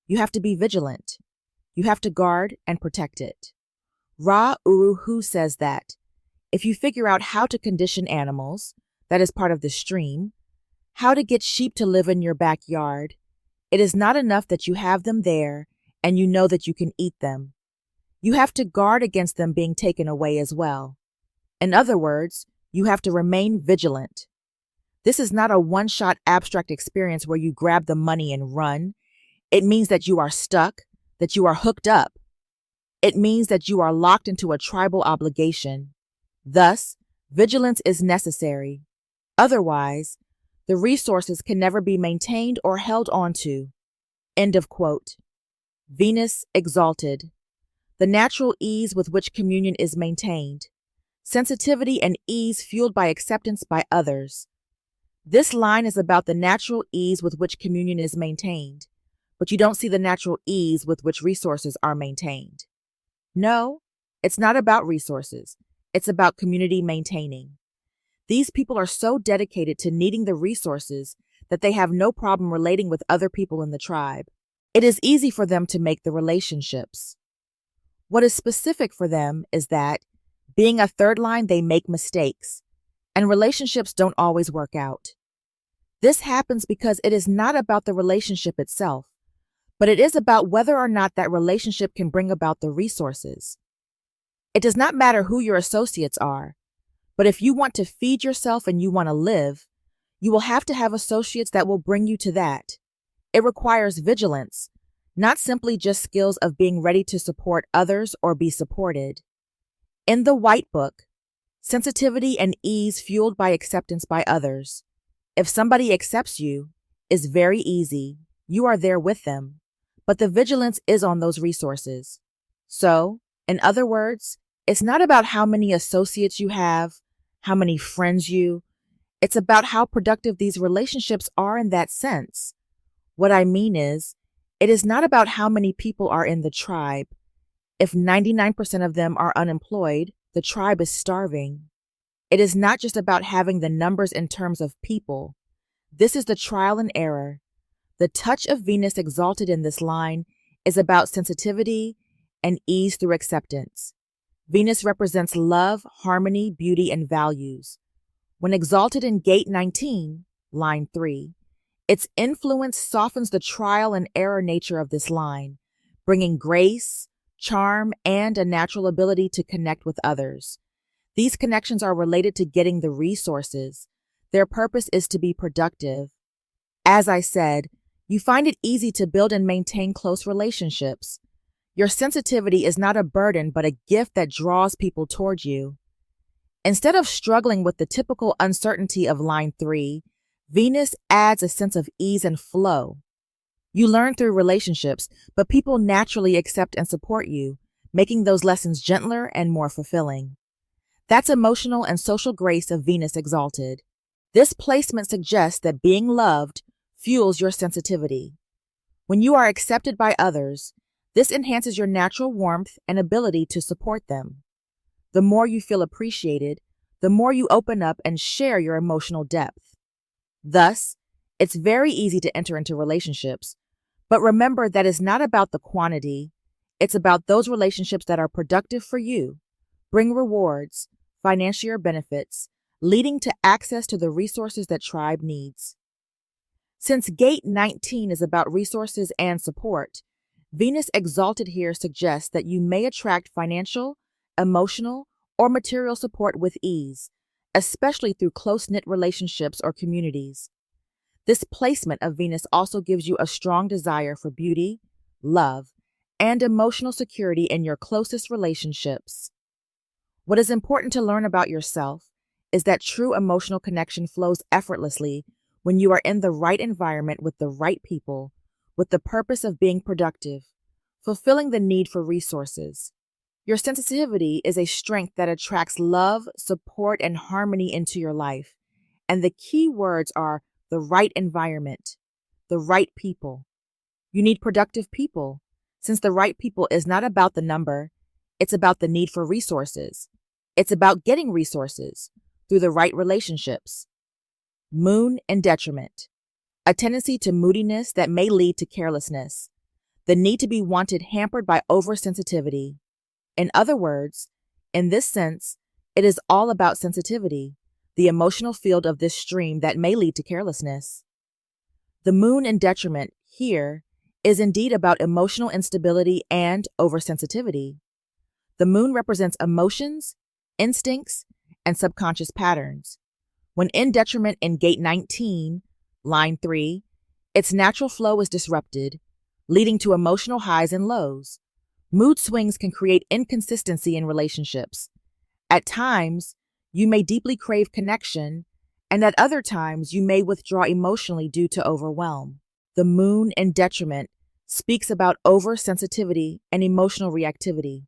You have to be vigilant. You have to guard and protect it. Ra Uru Hu says that if you figure out how to condition animals, that is part of the stream, how to get sheep to live in your backyard, it is not enough that you have them there and you know that you can eat them. You have to guard against them being taken away as well. In other words, you have to remain vigilant. This is not a one-shot abstract experience where you grab the money and run. It means that you are stuck, that you are hooked up. It means that you are locked into a tribal obligation. Thus, vigilance is necessary. Otherwise, the resources can never be maintained or held onto. End of quote. Venus exalted. The natural ease with which communion is maintained. Sensitivity and ease fueled by acceptance by others. This line is about the natural ease with which communion is maintained, but you don't see the natural ease with which resources are maintained. No, it's not about resources. It's about community maintaining. These people are so dedicated to needing the resources that they have no problem relating with other people in the tribe. It is easy for them to make the relationships. What is specific for them is that, being a third line, they make mistakes, and relationships don't always work out. This happens because it is not about the relationship itself, but it is about whether or not that relationship can bring about the resources. It does not matter who your associates are, but if you want to feed yourself and you want to live, you will have to have associates that will bring you to that. It requires vigilance, not simply just skills of being ready to support others or be supported. In the White Book, sensitivity and ease fueled by acceptance by others. If somebody accepts you, is very easy. You are there with them, but the vigilance is on those resources. So, in other words, it's not about how many associates you have, how many friends it's about how productive these relationships are in that sense. What I mean is, it is not about how many people are in the tribe. If 99% of them are unemployed, the tribe is starving. It is not just about having the numbers in terms of people. This is the trial and error. The touch of Venus exalted in this line is about sensitivity and ease through acceptance. Venus represents love, harmony, beauty, and values. When exalted in Gate 19, line 3, its influence softens the trial and error nature of this line, bringing grace, charm, and a natural ability to connect with others. These connections are related to getting the resources. Their purpose is to be productive. As I said, you find it easy to build and maintain close relationships. Your sensitivity is not a burden, but a gift that draws people toward you. Instead of struggling with the typical uncertainty of line 3, Venus adds a sense of ease and flow. You learn through relationships, but people naturally accept and support you, making those lessons gentler and more fulfilling. That's emotional and social grace of Venus exalted. This placement suggests that being loved fuels your sensitivity. When you are accepted by others, this enhances your natural warmth and ability to support them. The more you feel appreciated, the more you open up and share your emotional depth. Thus, it's very easy to enter into relationships, but remember that it's not about the quantity. It's about those relationships that are productive for you, bring rewards, financial benefits, leading to access to the resources that tribe needs. Since Gate 19 is about resources and support, Venus exalted here suggests that you may attract financial, emotional, or material support with ease, especially through close-knit relationships or communities. This placement of Venus also gives you a strong desire for beauty, love, and emotional security in your closest relationships. What is important to learn about yourself is that true emotional connection flows effortlessly when you are in the right environment with the right people, with the purpose of being productive, fulfilling the need for resources. Your sensitivity is a strength that attracts love, support, and harmony into your life, and the key words are the right environment. the right people. You need productive people, since the right people is not about the number, it's about the need for resources. It's about getting resources through the right relationships. Moon and detriment. A tendency to moodiness that may lead to carelessness. The need to be wanted hampered by oversensitivity. In other words, in this sense, it is all about sensitivity, the emotional field of this stream that may lead to carelessness. The moon in detriment here is indeed about emotional instability and oversensitivity. The moon represents emotions, instincts, and subconscious patterns. When in detriment in gate 19, line 3, its natural flow is disrupted, leading to emotional highs and lows. Mood swings can create inconsistency in relationships. At times, you may deeply crave connection, and at other times, you may withdraw emotionally due to overwhelm. The moon in detriment speaks about oversensitivity and emotional reactivity.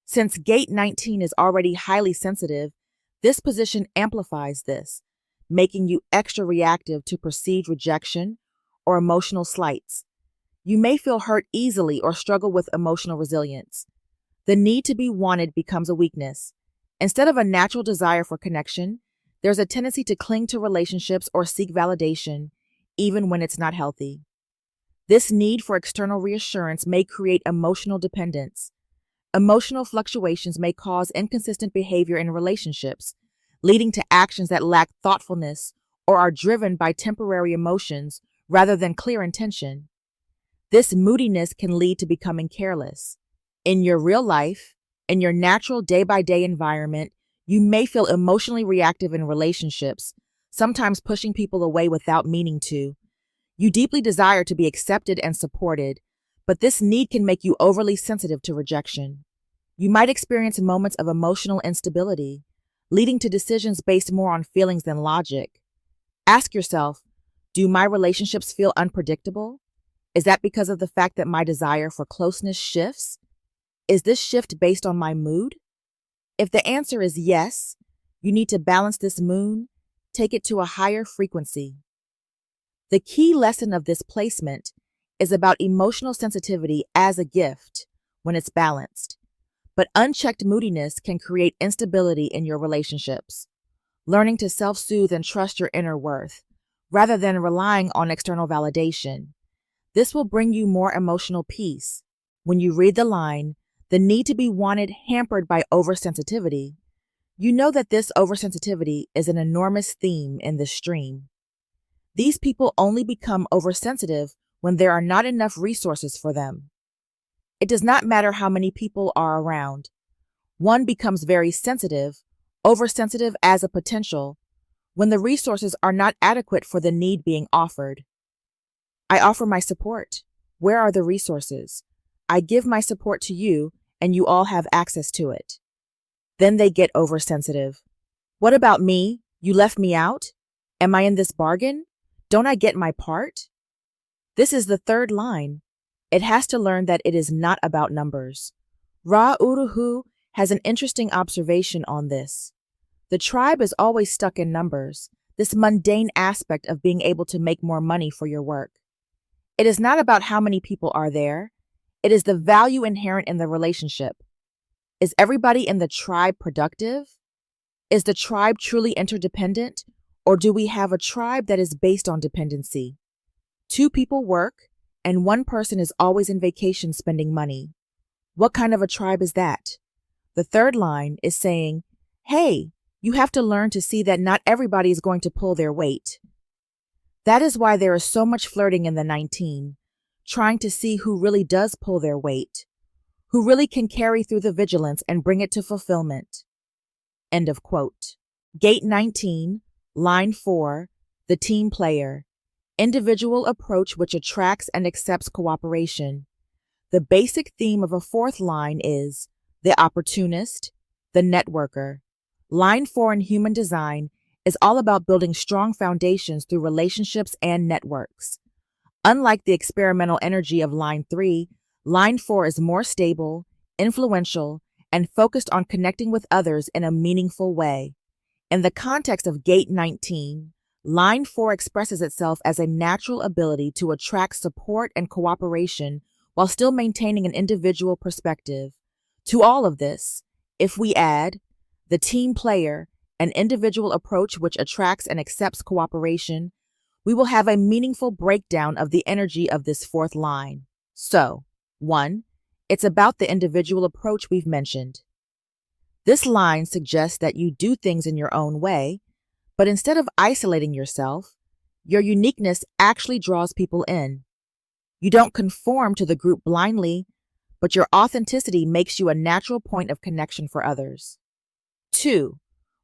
Since gate 19 is already highly sensitive, this position amplifies this, making you extra reactive to perceived rejection or emotional slights. You may feel hurt easily or struggle with emotional resilience. The need to be wanted becomes a weakness. Instead of a natural desire for connection, there's a tendency to cling to relationships or seek validation, even when it's not healthy. This need for external reassurance may create emotional dependence. Emotional fluctuations may cause inconsistent behavior in relationships, leading to actions that lack thoughtfulness or are driven by temporary emotions rather than clear intention. This moodiness can lead to becoming careless. In your real life, in your natural day-by-day environment, you may feel emotionally reactive in relationships, sometimes pushing people away without meaning to. You deeply desire to be accepted and supported, but this need can make you overly sensitive to rejection. You might experience moments of emotional instability, leading to decisions based more on feelings than logic. Ask yourself, do my relationships feel unpredictable? Is that because of the fact that my desire for closeness shifts? Is this shift based on my mood? If the answer is yes, you need to balance this moon, take it to a higher frequency. The key lesson of this placement is about emotional sensitivity as a gift when it's balanced. But unchecked moodiness can create instability in your relationships. Learning to self-soothe and trust your inner worth, rather than relying on external validation. This will bring you more emotional peace. When you read the line, the need to be wanted hampered by oversensitivity, you know that this oversensitivity is an enormous theme in this stream. These people only become oversensitive when there are not enough resources for them. It does not matter how many people are around. One becomes very sensitive, oversensitive as a potential, when the resources are not adequate for the need being offered. I offer my support. Where are the resources? I give my support to you, and you all have access to it. Then they get oversensitive. What about me? You left me out? Am I in this bargain? Don't I get my part? This is the third line. It has to learn that it is not about numbers. Ra Uruhu has an interesting observation on this. The tribe is always stuck in numbers, this mundane aspect of being able to make more money for your work. It is not about how many people are there. It is the value inherent in the relationship. Is everybody in the tribe productive? Is the tribe truly interdependent, or do we have a tribe that is based on dependency? Two people work, and one person is always in vacation spending money. What kind of a tribe is that? The third line is saying, hey, you have to learn to see that not everybody is going to pull their weight. That is why there is so much flirting in the 19, trying to see who really does pull their weight, who really can carry through the vigilance and bring it to fulfillment. End of quote. Gate 19, line 4, the team player. Individual approach which attracts and accepts cooperation. The basic theme of a fourth line is the opportunist, the networker. Line 4 in human design is all about building strong foundations through relationships and networks. Unlike the experimental energy of line 3, line 4 is more stable, influential, and focused on connecting with others in a meaningful way. In the context of gate 19, Line 4 expresses itself as a natural ability to attract support and cooperation while still maintaining an individual perspective. To all of this, if we add the team player, an individual approach which attracts and accepts cooperation, we will have a meaningful breakdown of the energy of this fourth line. So, 1. It's about the individual approach we've mentioned. This line suggests that you do things in your own way, but instead of isolating yourself, your uniqueness actually draws people in. You don't conform to the group blindly, but your authenticity makes you a natural point of connection for others. 2.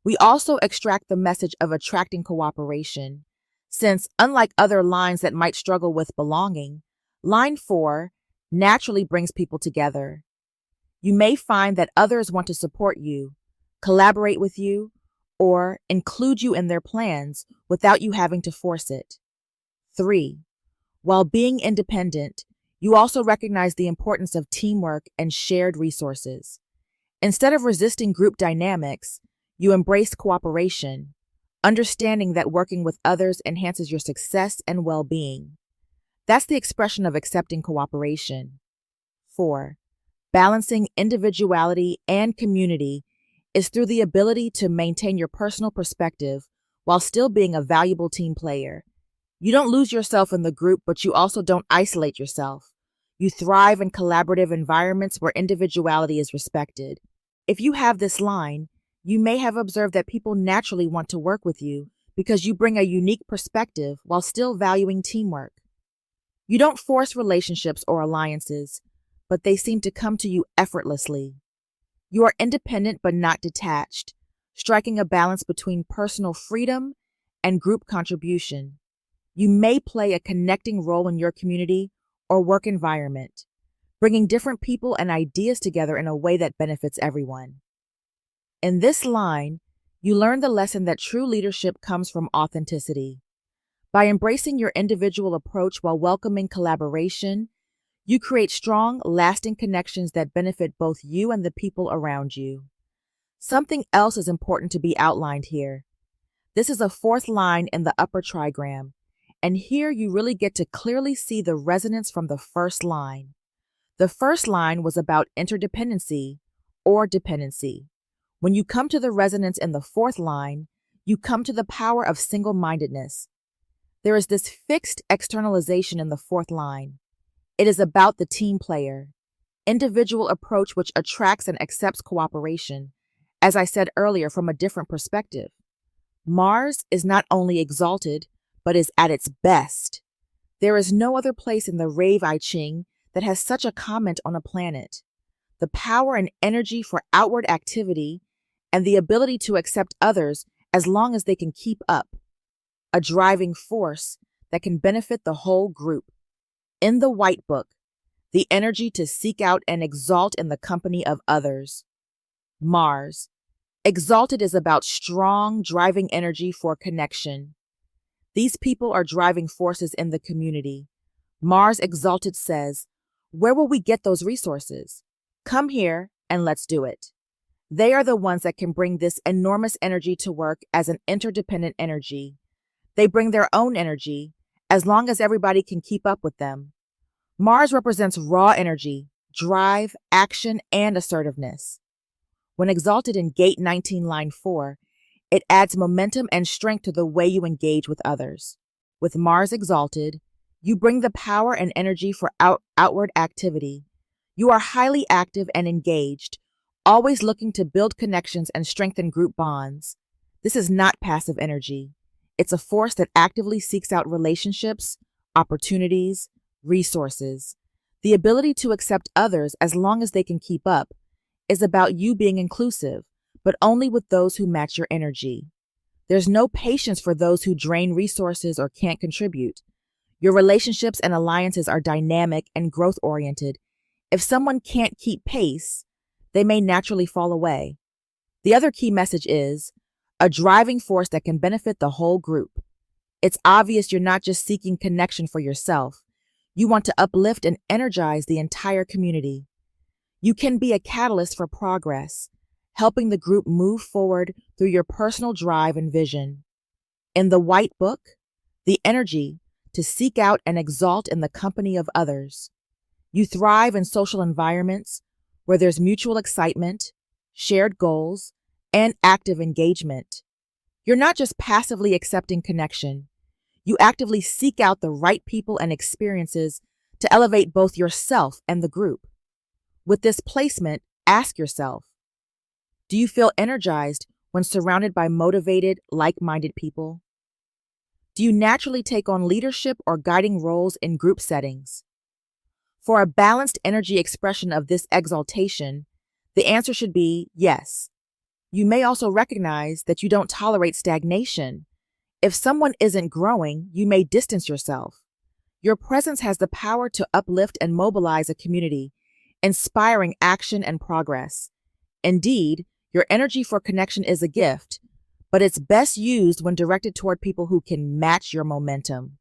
We also extract the message of attracting cooperation, since, unlike other lines that might struggle with belonging, line 4 naturally brings people together. You may find that others want to support you, collaborate with you, or include you in their plans without you having to force it. 3. While being independent, you also recognize the importance of teamwork and shared resources. Instead of resisting group dynamics, you embrace cooperation, understanding that working with others enhances your success and well-being. That's the expression of accepting cooperation. 4. Balancing individuality and community is through the ability to maintain your personal perspective while still being a valuable team player. You don't lose yourself in the group, but you also don't isolate yourself. You thrive in collaborative environments where individuality is respected. If you have this line, you may have observed that people naturally want to work with you because you bring a unique perspective while still valuing teamwork. You don't force relationships or alliances, but they seem to come to you effortlessly. You are independent but not detached, striking a balance between personal freedom and group contribution. You may play a connecting role in your community or work environment, bringing different people and ideas together in a way that benefits everyone. In this line, you learn the lesson that true leadership comes from authenticity. By embracing your individual approach while welcoming collaboration, you create strong, lasting connections that benefit both you and the people around you. Something else is important to be outlined here. This is a fourth line in the upper trigram, and here you really get to clearly see the resonance from the first line. The first line was about interdependency or dependency. When you come to the resonance in the fourth line, you come to the power of single-mindedness. There is this fixed externalization in the fourth line. It is about the team player, individual approach which attracts and accepts cooperation, as I said earlier, from a different perspective. Mars is not only exalted, but is at its best. There is no other place in the Rave I Ching that has such a comment on a planet. The power and energy for outward activity and the ability to accept others as long as they can keep up. A driving force that can benefit the whole group. In the White Book, the energy to seek out and exalt in the company of others. Mars. Exalted is about strong, driving energy for connection. These people are driving forces in the community. Mars Exalted says, where will we get those resources? Come here and let's do it. They are the ones that can bring this enormous energy to work as an interdependent energy. They bring their own energy, as long as everybody can keep up with them. Mars represents raw energy, drive, action, and assertiveness. When exalted in Gate 19, Line 4, it adds momentum and strength to the way you engage with others. With Mars exalted, you bring the power and energy for outward activity. You are highly active and engaged, always looking to build connections and strengthen group bonds. This is not passive energy. It's a force that actively seeks out relationships, opportunities, resources. The ability to accept others as long as they can keep up is about you being inclusive, but only with those who match your energy. There's no patience for those who drain resources or can't contribute. Your relationships and alliances are dynamic and growth-oriented. If someone can't keep pace, they may naturally fall away. The other key message is a driving force that can benefit the whole group. It's obvious you're not just seeking connection for yourself. You want to uplift and energize the entire community. You can be a catalyst for progress, helping the group move forward through your personal drive and vision. In the White Book, the energy to seek out and exalt in the company of others. You thrive in social environments where there's mutual excitement, shared goals, and active engagement. You're not just passively accepting connection. You actively seek out the right people and experiences to elevate both yourself and the group. With this placement, ask yourself, do you feel energized when surrounded by motivated, like-minded people? Do you naturally take on leadership or guiding roles in group settings? For a balanced energy expression of this exaltation, the answer should be yes. You may also recognize that you don't tolerate stagnation. If someone isn't growing, you may distance yourself. Your presence has the power to uplift and mobilize a community, inspiring action and progress. Indeed, your energy for connection is a gift, but it's best used when directed toward people who can match your momentum.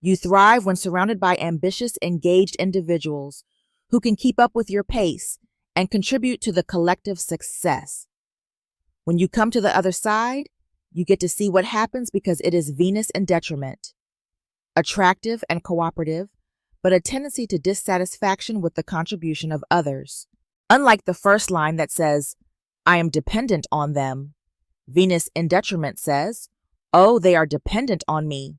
You thrive when surrounded by ambitious, engaged individuals who can keep up with your pace and contribute to the collective success. When you come to the other side, you get to see what happens because it is Venus in detriment. Attractive and cooperative, but a tendency to dissatisfaction with the contribution of others. Unlike the first line that says, I am dependent on them, Venus in detriment says, oh, they are dependent on me,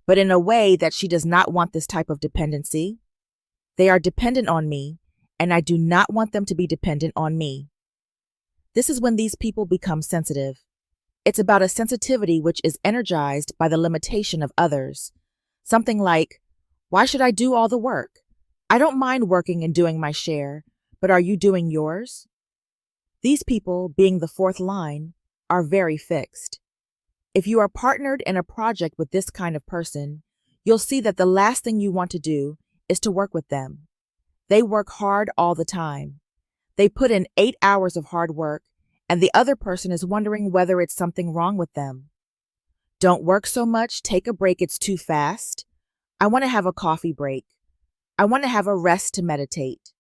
but in a way that she does not want this type of dependency. They are dependent on me, and I do not want them to be dependent on me. This is when these people become sensitive. It's about a sensitivity which is energized by the limitation of others. Something like, why should I do all the work? I don't mind working and doing my share, but are you doing yours? These people, being the fourth line, are very fixed. If you are partnered in a project with this kind of person, you'll see that the last thing you want to do is to work with them. They work hard all the time. They put in 8 hours of hard work, and the other person is wondering whether it's something wrong with them. Don't work so much, take a break, it's too fast. I want to have a coffee break. I want to have a rest to meditate.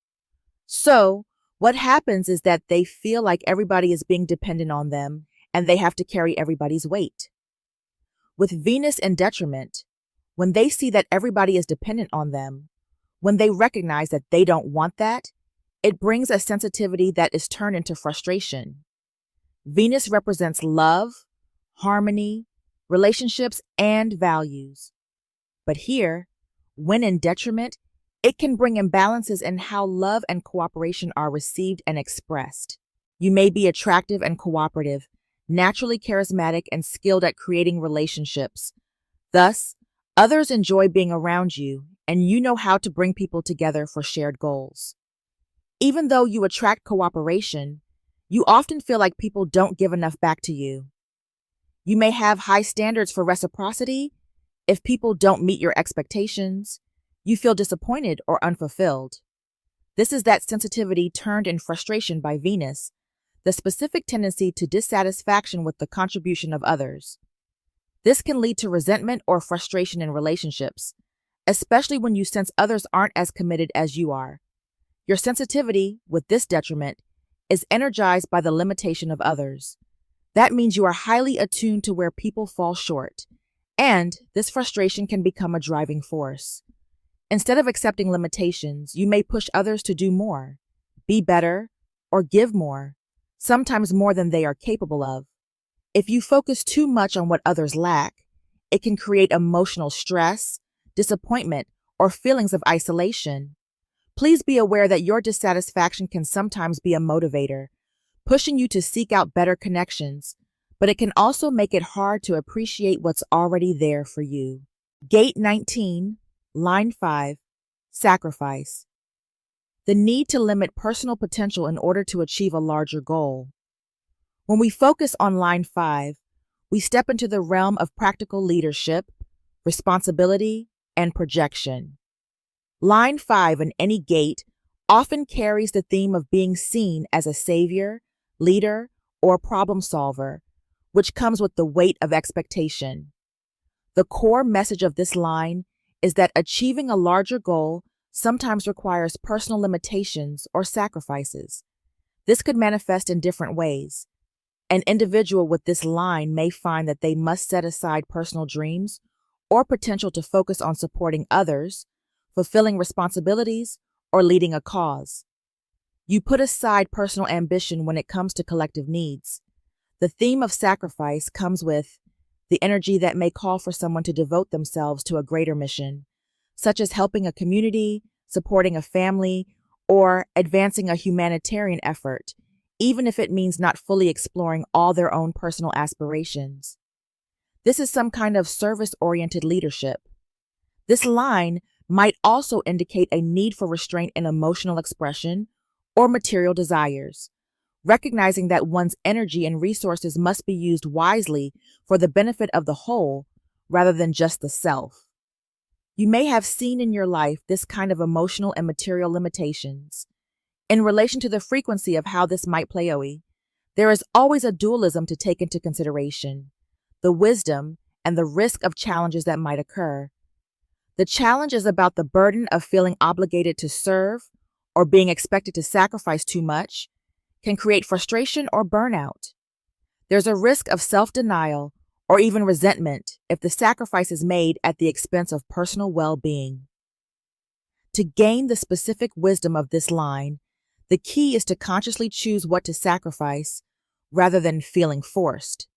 So, what happens is that they feel like everybody is being dependent on them, and they have to carry everybody's weight. With Venus in detriment, when they see that everybody is dependent on them, when they recognize that they don't want that, it brings a sensitivity that is turned into frustration. Venus represents love, harmony, relationships, and values. But here, when in detriment, it can bring imbalances in how love and cooperation are received and expressed. You may be attractive and cooperative, naturally charismatic and skilled at creating relationships. Thus, others enjoy being around you, and you know how to bring people together for shared goals. Even though you attract cooperation, you often feel like people don't give enough back to you. You may have high standards for reciprocity. If people don't meet your expectations, you feel disappointed or unfulfilled. This is that sensitivity turned in frustration by Venus, the specific tendency to dissatisfaction with the contribution of others. This can lead to resentment or frustration in relationships, especially when you sense others aren't as committed as you are. Your sensitivity, with this detriment, is energized by the limitation of others. That means you are highly attuned to where people fall short, and this frustration can become a driving force. Instead of accepting limitations, you may push others to do more, be better, or give more, sometimes more than they are capable of. If you focus too much on what others lack, it can create emotional stress, disappointment, or feelings of isolation. Please be aware that your dissatisfaction can sometimes be a motivator, pushing you to seek out better connections, but it can also make it hard to appreciate what's already there for you. Gate 19, Line 5, Sacrifice. The need to limit personal potential in order to achieve a larger goal. When we focus on Line 5, we step into the realm of practical leadership, responsibility, and projection. Line 5 in any gate often carries the theme of being seen as a savior, leader, or problem solver, which comes with the weight of expectation. The core message of this line is that achieving a larger goal sometimes requires personal limitations or sacrifices. This could manifest in different ways. An individual with this line may find that they must set aside personal dreams or potential to focus on supporting others, fulfilling responsibilities, or leading a cause. You put aside personal ambition when it comes to collective needs. The theme of sacrifice comes with the energy that may call for someone to devote themselves to a greater mission, such as helping a community, supporting a family, or advancing a humanitarian effort, even if it means not fully exploring all their own personal aspirations. This is some kind of service-oriented leadership. This line might also indicate a need for restraint in emotional expression or material desires, recognizing that one's energy and resources must be used wisely for the benefit of the whole rather than just the self. You may have seen in your life this kind of emotional and material limitations. In relation to the frequency of how this might play out, there is always a dualism to take into consideration, the wisdom and the risk of challenges that might occur. The challenge is about the burden of feeling obligated to serve or being expected to sacrifice too much, can create frustration or burnout. There's a risk of self-denial or even resentment if the sacrifice is made at the expense of personal well-being. To gain the specific wisdom of this line, the key is to consciously choose what to sacrifice rather than feeling forced.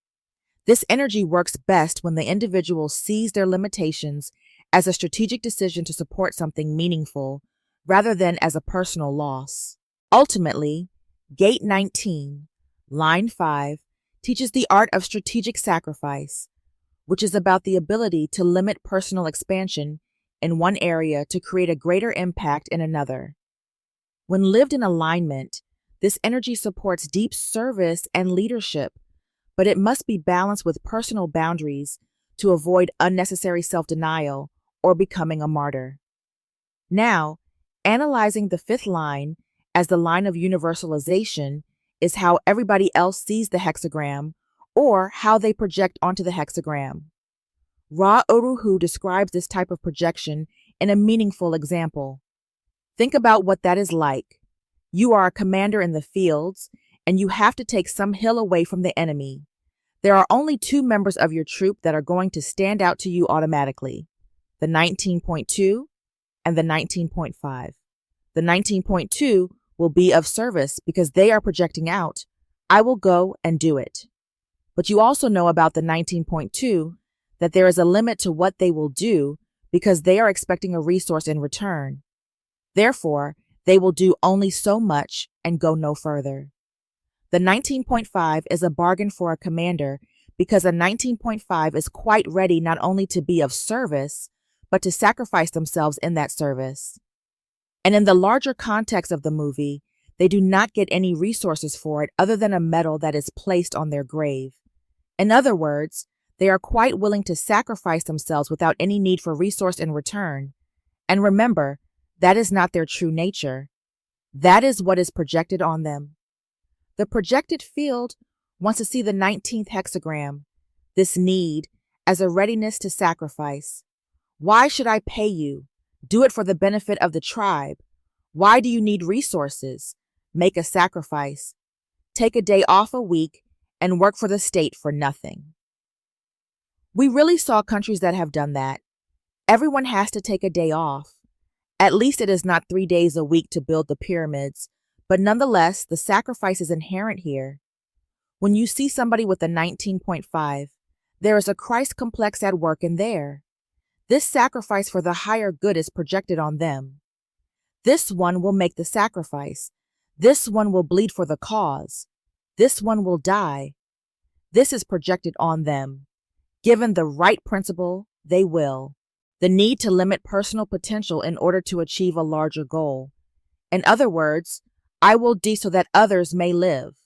This energy works best when the individual sees their limitations as a strategic decision to support something meaningful rather than as a personal loss. Ultimately, Gate 19, Line 5, teaches the art of strategic sacrifice, which is about the ability to limit personal expansion in one area to create a greater impact in another. When lived in alignment, this energy supports deep service and leadership, but it must be balanced with personal boundaries to avoid unnecessary self-denial or becoming a martyr. Now, analyzing the fifth line as the line of universalization is how everybody else sees the hexagram or how they project onto the hexagram. Ra Uru Hu describes this type of projection in a meaningful example. Think about what that is like. You are a commander in the fields, and you have to take some hill away from the enemy. There are only two members of your troop that are going to stand out to you automatically, the 19.2 and the 19.5. The 19.2 will be of service because they are projecting out, I will go and do it. But you also know about the 19.2 that there is a limit to what they will do because they are expecting a resource in return. Therefore, they will do only so much and go no further. The 19.5 is a bargain for a commander because a 19.5 is quite ready not only to be of service, but to sacrifice themselves in that service. And in the larger context of the movie, they do not get any resources for it other than a medal that is placed on their grave. In other words, they are quite willing to sacrifice themselves without any need for resource in return. And remember, that is not their true nature. That is what is projected on them. The projected field wants to see the 19th hexagram, this need, as a readiness to sacrifice. Why should I pay you? Do it for the benefit of the tribe. Why do you need resources? Make a sacrifice. Take a day off a week and work for the state for nothing. We really saw countries that have done that. Everyone has to take a day off. At least it is not 3 days a week to build the pyramids, but nonetheless, the sacrifice is inherent here. When you see somebody with a 19.5, there is a Christ complex at work in there. This sacrifice for the higher good is projected on them. This one will make the sacrifice. This one will bleed for the cause. This one will die. This is projected on them. Given the right principle, they will. The need to limit personal potential in order to achieve a larger goal. In other words, I will die so that others may live.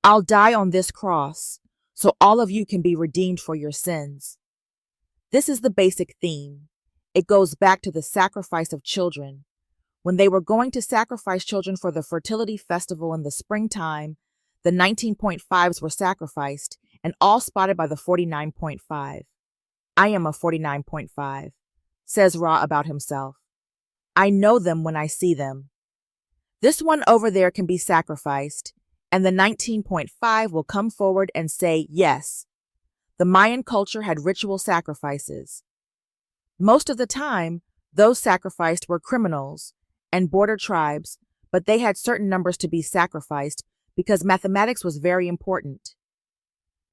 I'll die on this cross so all of you can be redeemed for your sins. This is the basic theme. It goes back to the sacrifice of children. When they were going to sacrifice children for the fertility festival in the springtime, the 19.5s were sacrificed and all spotted by the 49.5. I am a 49.5, says Ra about himself. I know them when I see them. This one over there can be sacrificed. and the 19.5 will come forward and say yes. The Mayan culture had ritual sacrifices. Most of the time, those sacrificed were criminals and border tribes, but they had certain numbers to be sacrificed because mathematics was very important.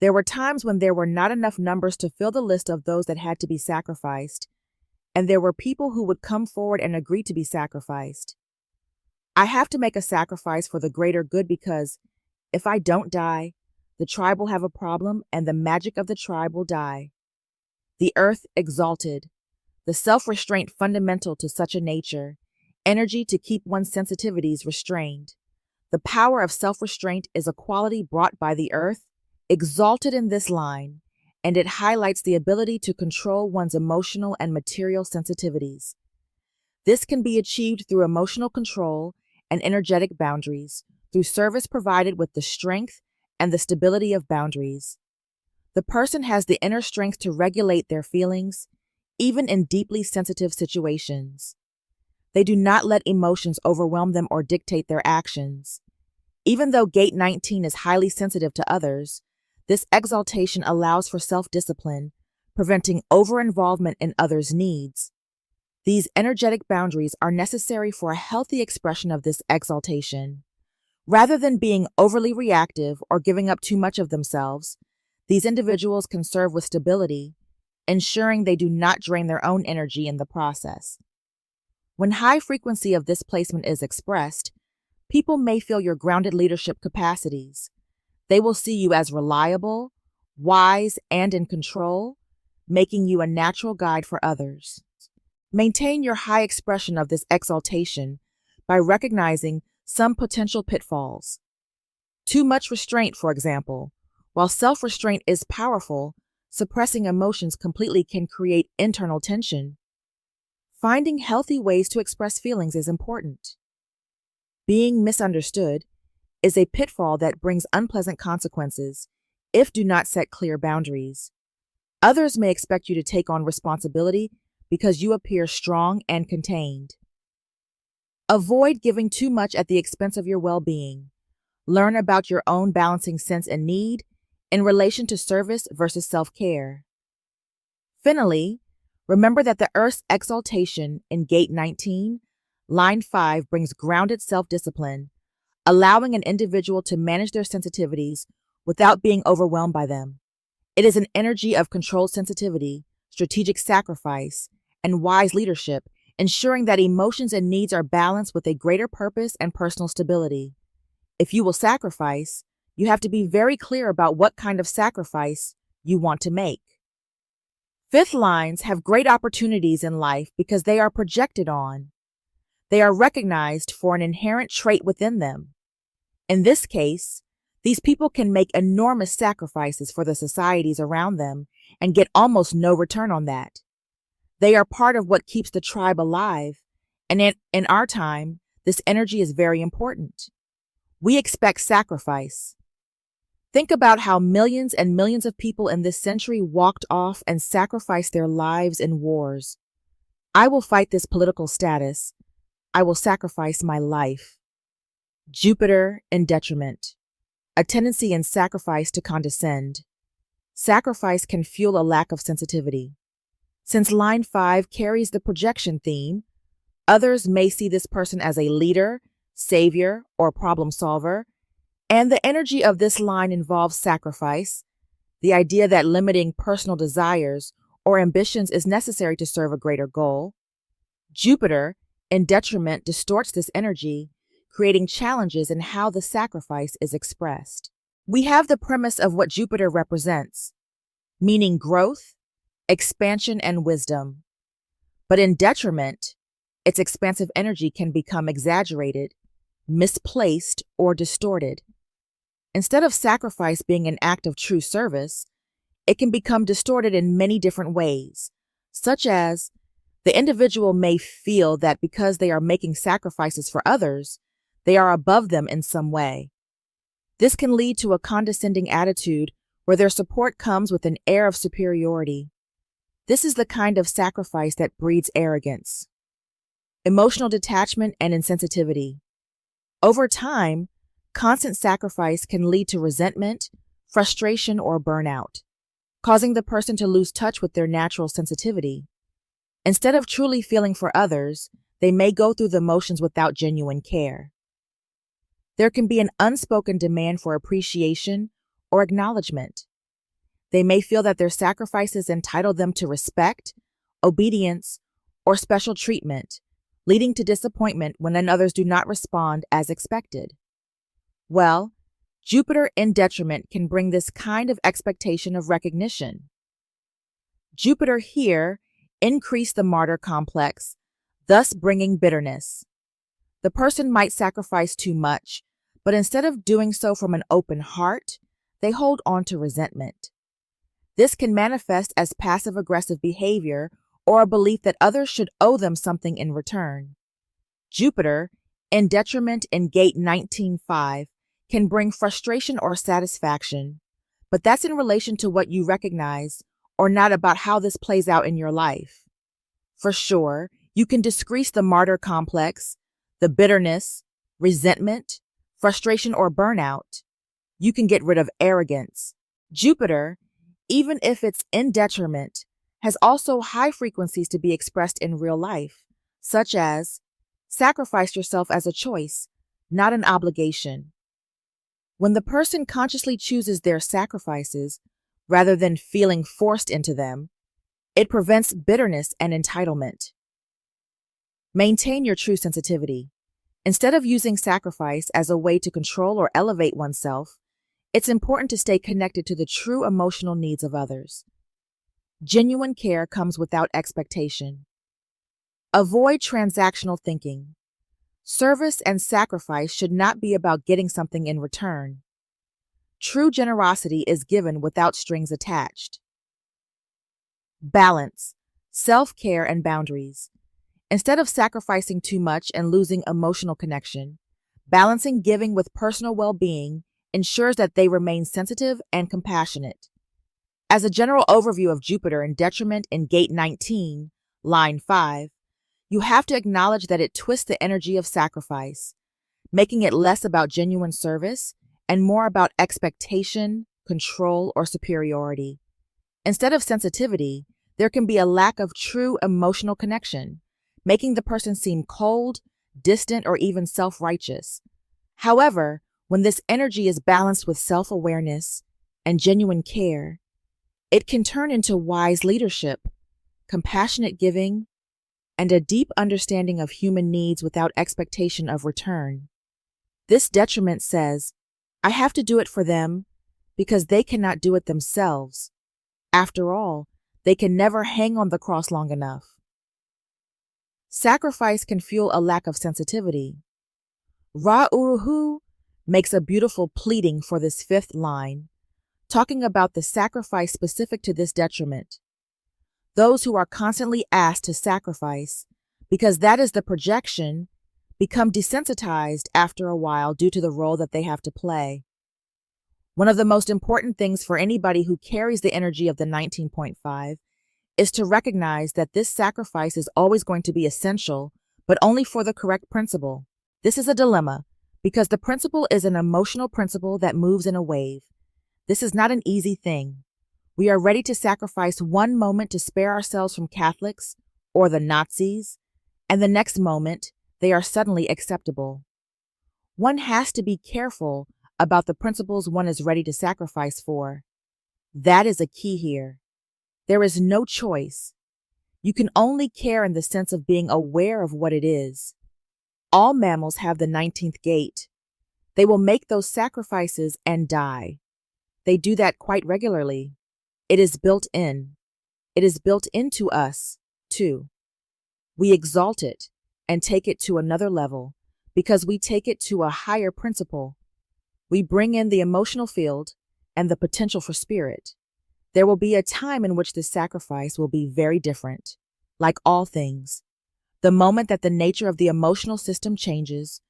There were times when there were not enough numbers to fill the list of those that had to be sacrificed, and there were people who would come forward and agree to be sacrificed. I have to make a sacrifice for the greater good because if I don't die, the tribe will have a problem and the magic of the tribe will die. The earth exalted, the self-restraint fundamental to such a nature, energy to keep one's sensitivities restrained. The power of self-restraint is a quality brought by the earth, exalted in this line, and it highlights the ability to control one's emotional and material sensitivities. This can be achieved through emotional control and energetic boundaries, through service provided with the strength and the stability of boundaries. The person has the inner strength to regulate their feelings, even in deeply sensitive situations. They do not let emotions overwhelm them or dictate their actions. Even though Gate 19 is highly sensitive to others, this exaltation allows for self-discipline, preventing over-involvement in others' needs. These energetic boundaries are necessary for a healthy expression of this exaltation. Rather than being overly reactive or giving up too much of themselves, these individuals can serve with stability, ensuring they do not drain their own energy in the process. When high frequency of this placement is expressed, people may feel your grounded leadership capacities. They will see you as reliable, wise, and in control, making you a natural guide for others. Maintain your high expression of this exaltation by recognizing some potential pitfalls. Too much restraint, for example. While self-restraint is powerful, suppressing emotions completely can create internal tension. Finding healthy ways to express feelings is important. Being misunderstood is a pitfall that brings unpleasant consequences if do not set clear boundaries. Others may expect you to take on responsibility because you appear strong and contained. Avoid giving too much at the expense of your well-being. Learn about your own balancing sense and need in relation to service versus self-care. Finally, remember that the Earth's exaltation in Gate 19, Line 5 brings grounded self-discipline, allowing an individual to manage their sensitivities without being overwhelmed by them. It is an energy of controlled sensitivity, strategic sacrifice, and wise leadership, ensuring that emotions and needs are balanced with a greater purpose and personal stability. If you will sacrifice, you have to be very clear about what kind of sacrifice you want to make. Fifth lines have great opportunities in life because they are projected on. They are recognized for an inherent trait within them. In this case, these people can make enormous sacrifices for the societies around them and get almost no return on that. They are part of what keeps the tribe alive, and in our time, this energy is very important. We expect sacrifice. Think about how millions and millions of people in this century walked off and sacrificed their lives in wars. I will fight this political status. I will sacrifice my life. Jupiter in detriment. A tendency in sacrifice to condescend. Sacrifice can fuel a lack of sensitivity. Since line 5 carries the projection theme, others may see this person as a leader, savior, or problem solver, and the energy of this line involves sacrifice, the idea that limiting personal desires or ambitions is necessary to serve a greater goal. Jupiter, in detriment, distorts this energy, creating challenges in how the sacrifice is expressed. We have the premise of what Jupiter represents, meaning growth, expansion, and wisdom. But in detriment, its expansive energy can become exaggerated, misplaced, or distorted. Instead of sacrifice being an act of true service, it can become distorted in many different ways, such as the individual may feel that because they are making sacrifices for others, they are above them in some way. This can lead to a condescending attitude where their support comes with an air of superiority. This is the kind of sacrifice that breeds arrogance, emotional detachment, and insensitivity. Over time, constant sacrifice can lead to resentment, frustration, or burnout, causing the person to lose touch with their natural sensitivity. Instead of truly feeling for others, they may go through the motions without genuine care. There can be an unspoken demand for appreciation or acknowledgement. They may feel that their sacrifices entitle them to respect, obedience, or special treatment, leading to disappointment when others do not respond as expected. Well, Jupiter in detriment can bring this kind of expectation of recognition. Jupiter here increased the martyr complex, thus bringing bitterness. The person might sacrifice too much, but instead of doing so from an open heart, they hold on to resentment. This can manifest as passive-aggressive behavior or a belief that others should owe them something in return. Jupiter, in detriment in gate 19.5, can bring frustration or satisfaction, but that's in relation to what you recognize or not about how this plays out in your life. For sure, you can decrease the martyr complex, the bitterness, resentment, frustration, or burnout. You can get rid of arrogance. Jupiter, even if it's in detriment, has also high frequencies to be expressed in real life, such as sacrifice yourself as a choice, not an obligation. When the person consciously chooses their sacrifices rather than feeling forced into them, it prevents bitterness and entitlement. Maintain your true sensitivity. Instead of using sacrifice as a way to control or elevate oneself, it's important to stay connected to the true emotional needs of others. Genuine care comes without expectation. Avoid transactional thinking. Service and sacrifice should not be about getting something in return. True generosity is given without strings attached. Balance, self-care, and boundaries. Instead of sacrificing too much and losing emotional connection, balancing giving with personal well-being ensures that they remain sensitive and compassionate. As a general overview of Jupiter in detriment in gate 19, line 5, you have to acknowledge that it twists the energy of sacrifice, making it less about genuine service and more about expectation, control, or superiority. Instead of sensitivity, there can be a lack of true emotional connection, making the person seem cold, distant, or even self-righteous. However, when this energy is balanced with self-awareness and genuine care, it can turn into wise leadership, compassionate giving, and a deep understanding of human needs without expectation of return. This detriment says, I have to do it for them because they cannot do it themselves. After all, they can never hang on the cross long enough. Sacrifice can fuel a lack of sensitivity. Ra-Uruhu makes a beautiful pleading for this fifth line, talking about the sacrifice specific to this detriment. Those who are constantly asked to sacrifice, because that is the projection, become desensitized after a while due to the role that they have to play. One of the most important things for anybody who carries the energy of the 19.5 is to recognize that this sacrifice is always going to be essential, but only for the correct principle. This is a dilemma, because the principle is an emotional principle that moves in a wave. This is not an easy thing. We are ready to sacrifice one moment to spare ourselves from Catholics or the Nazis, and the next moment, they are suddenly acceptable. One has to be careful about the principles one is ready to sacrifice for. That is a key here. There is no choice. You can only care in the sense of being aware of what it is. All mammals have the 19th gate. They will make those sacrifices and die. They do that quite regularly. It is built in. It is built into us, too. We exalt it and take it to another level because we take it to a higher principle. We bring in the emotional field and the potential for spirit. There will be a time in which this sacrifice will be very different. Like all things, the moment that the nature of the emotional system changes,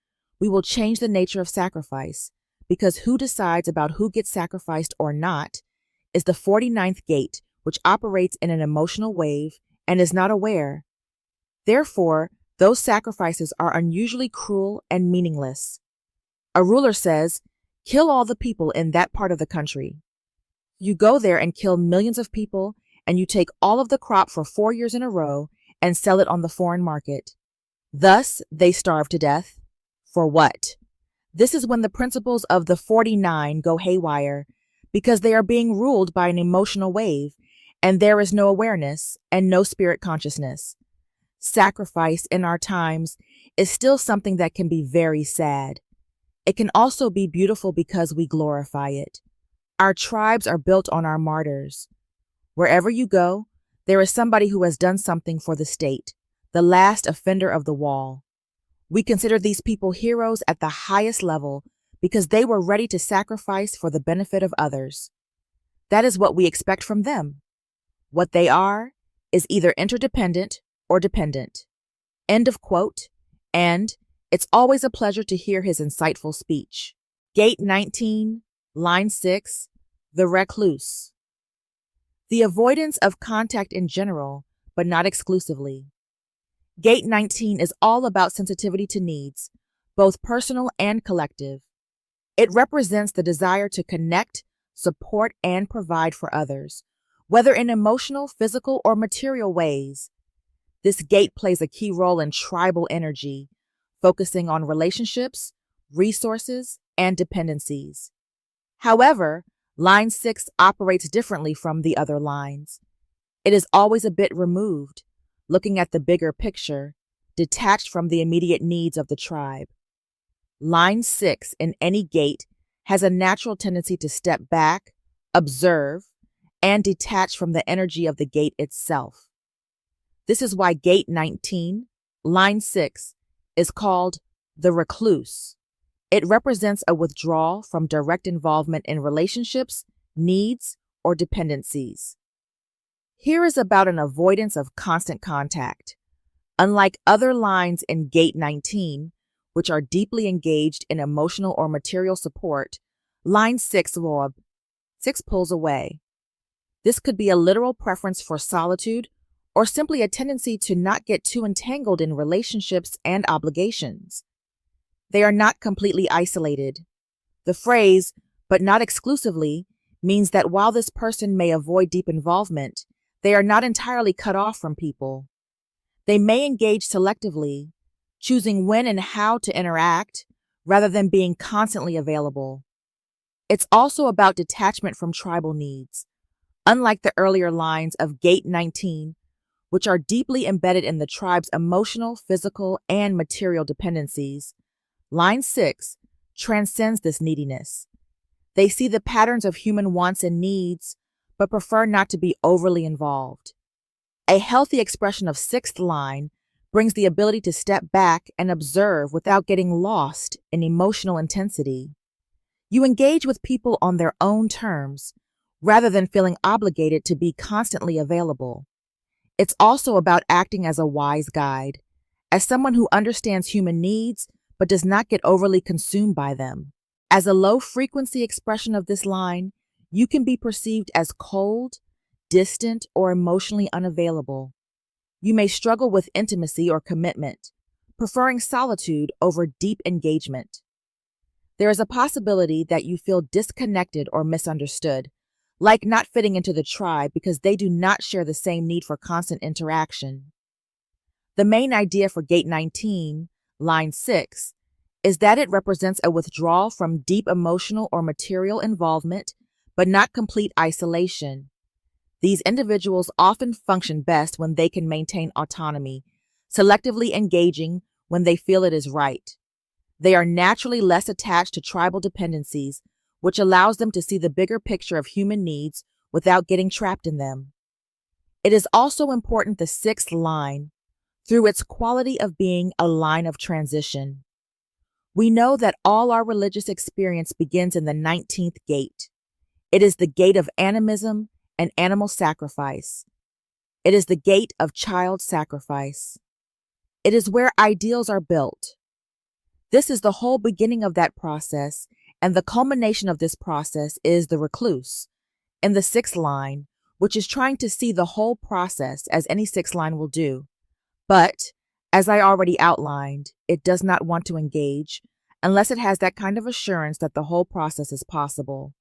we will change the nature of sacrifice, because who decides about who gets sacrificed or not is the 49th gate, which operates in an emotional wave and is not aware. Therefore, those sacrifices are unusually cruel and meaningless. A ruler says, kill all the people in that part of the country. You go there and kill millions of people, and you take all of the crop for 4 years in a row and sell it on the foreign market. Thus, they starve to death. For what? This is when the principles of the 49 go haywire, because they are being ruled by an emotional wave, and there is no awareness and no spirit consciousness. Sacrifice in our times is still something that can be very sad. It can also be beautiful because we glorify it. Our tribes are built on our martyrs. Wherever you go, there is somebody who has done something for the state, the last offender of the wall. We consider these people heroes at the highest level because they were ready to sacrifice for the benefit of others. That is what we expect from them. What they are is either interdependent or dependent. End of quote. And it's always a pleasure to hear his insightful speech. Gate 19, line 6, the recluse. The avoidance of contact in general, but not exclusively. Gate 19 is all about sensitivity to needs, both personal and collective. It represents the desire to connect, support, and provide for others, whether in emotional, physical, or material ways. This gate plays a key role in tribal energy, focusing on relationships, resources, and dependencies. However, line 6 operates differently from the other lines. It is always a bit removed, looking at the bigger picture, detached from the immediate needs of the tribe. Line 6 in any gate has a natural tendency to step back, observe, and detach from the energy of the gate itself. This is why Gate 19, line 6, is called the recluse. It represents a withdrawal from direct involvement in relationships, needs, or dependencies. Here is about an avoidance of constant contact. Unlike other lines in Gate 19, which are deeply engaged in emotional or material support, line 6 pulls away. This could be a literal preference for solitude or simply a tendency to not get too entangled in relationships and obligations. They are not completely isolated. The phrase, but not exclusively, means that while this person may avoid deep involvement, they are not entirely cut off from people. They may engage selectively, choosing when and how to interact, rather than being constantly available. It's also about detachment from tribal needs. Unlike the earlier lines of Gate 19, which are deeply embedded in the tribe's emotional, physical, and material dependencies, line 6 transcends this neediness. They see the patterns of human wants and needs, but prefer not to be overly involved. A healthy expression of 6th line brings the ability to step back and observe without getting lost in emotional intensity. You engage with people on their own terms, rather than feeling obligated to be constantly available. It's also about acting as a wise guide, as someone who understands human needs but does not get overly consumed by them. As a low-frequency expression of this line, you can be perceived as cold, distant, or emotionally unavailable. You may struggle with intimacy or commitment, preferring solitude over deep engagement. There is a possibility that you feel disconnected or misunderstood, like not fitting into the tribe because they do not share the same need for constant interaction. The main idea for Gate 19, line 6, is that it represents a withdrawal from deep emotional or material involvement, but not complete isolation. These individuals often function best when they can maintain autonomy, selectively engaging when they feel it is right. They are naturally less attached to tribal dependencies, which allows them to see the bigger picture of human needs without getting trapped in them. It is also important the 6th line, through its quality of being a line of transition. We know that all our religious experience begins in the 19th gate. It is the gate of animism and animal sacrifice. It is the gate of child sacrifice. It is where ideals are built. This is the whole beginning of that process, and the culmination of this process is the recluse, in the 6th line, which is trying to see the whole process as any 6th line will do. But, as I already outlined, it does not want to engage, unless it has that kind of assurance that the whole process is possible.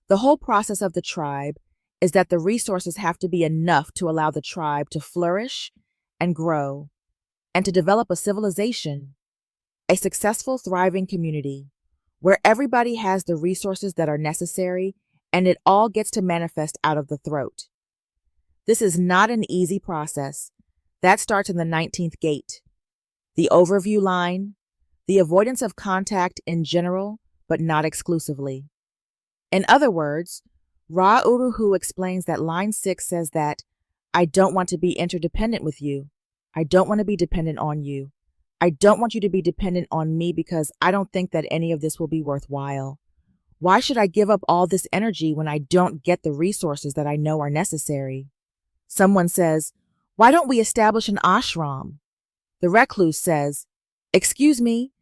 The whole process of the tribe is that the resources have to be enough to allow the tribe to flourish and grow, and to develop a civilization, a successful, thriving community, where everybody has the resources that are necessary and it all gets to manifest out of the throat. This is not an easy process. That starts in the 19th gate. The overview line, the avoidance of contact in general, but not exclusively. In other words, Ra Uruhu explains that line 6 says that, I don't want to be interdependent with you. I don't want to be dependent on you. I don't want you to be dependent on me because I don't think that any of this will be worthwhile. Why should I give up all this energy when I don't get the resources that I know are necessary? Someone says, why don't we establish an ashram? The recluse says, excuse me,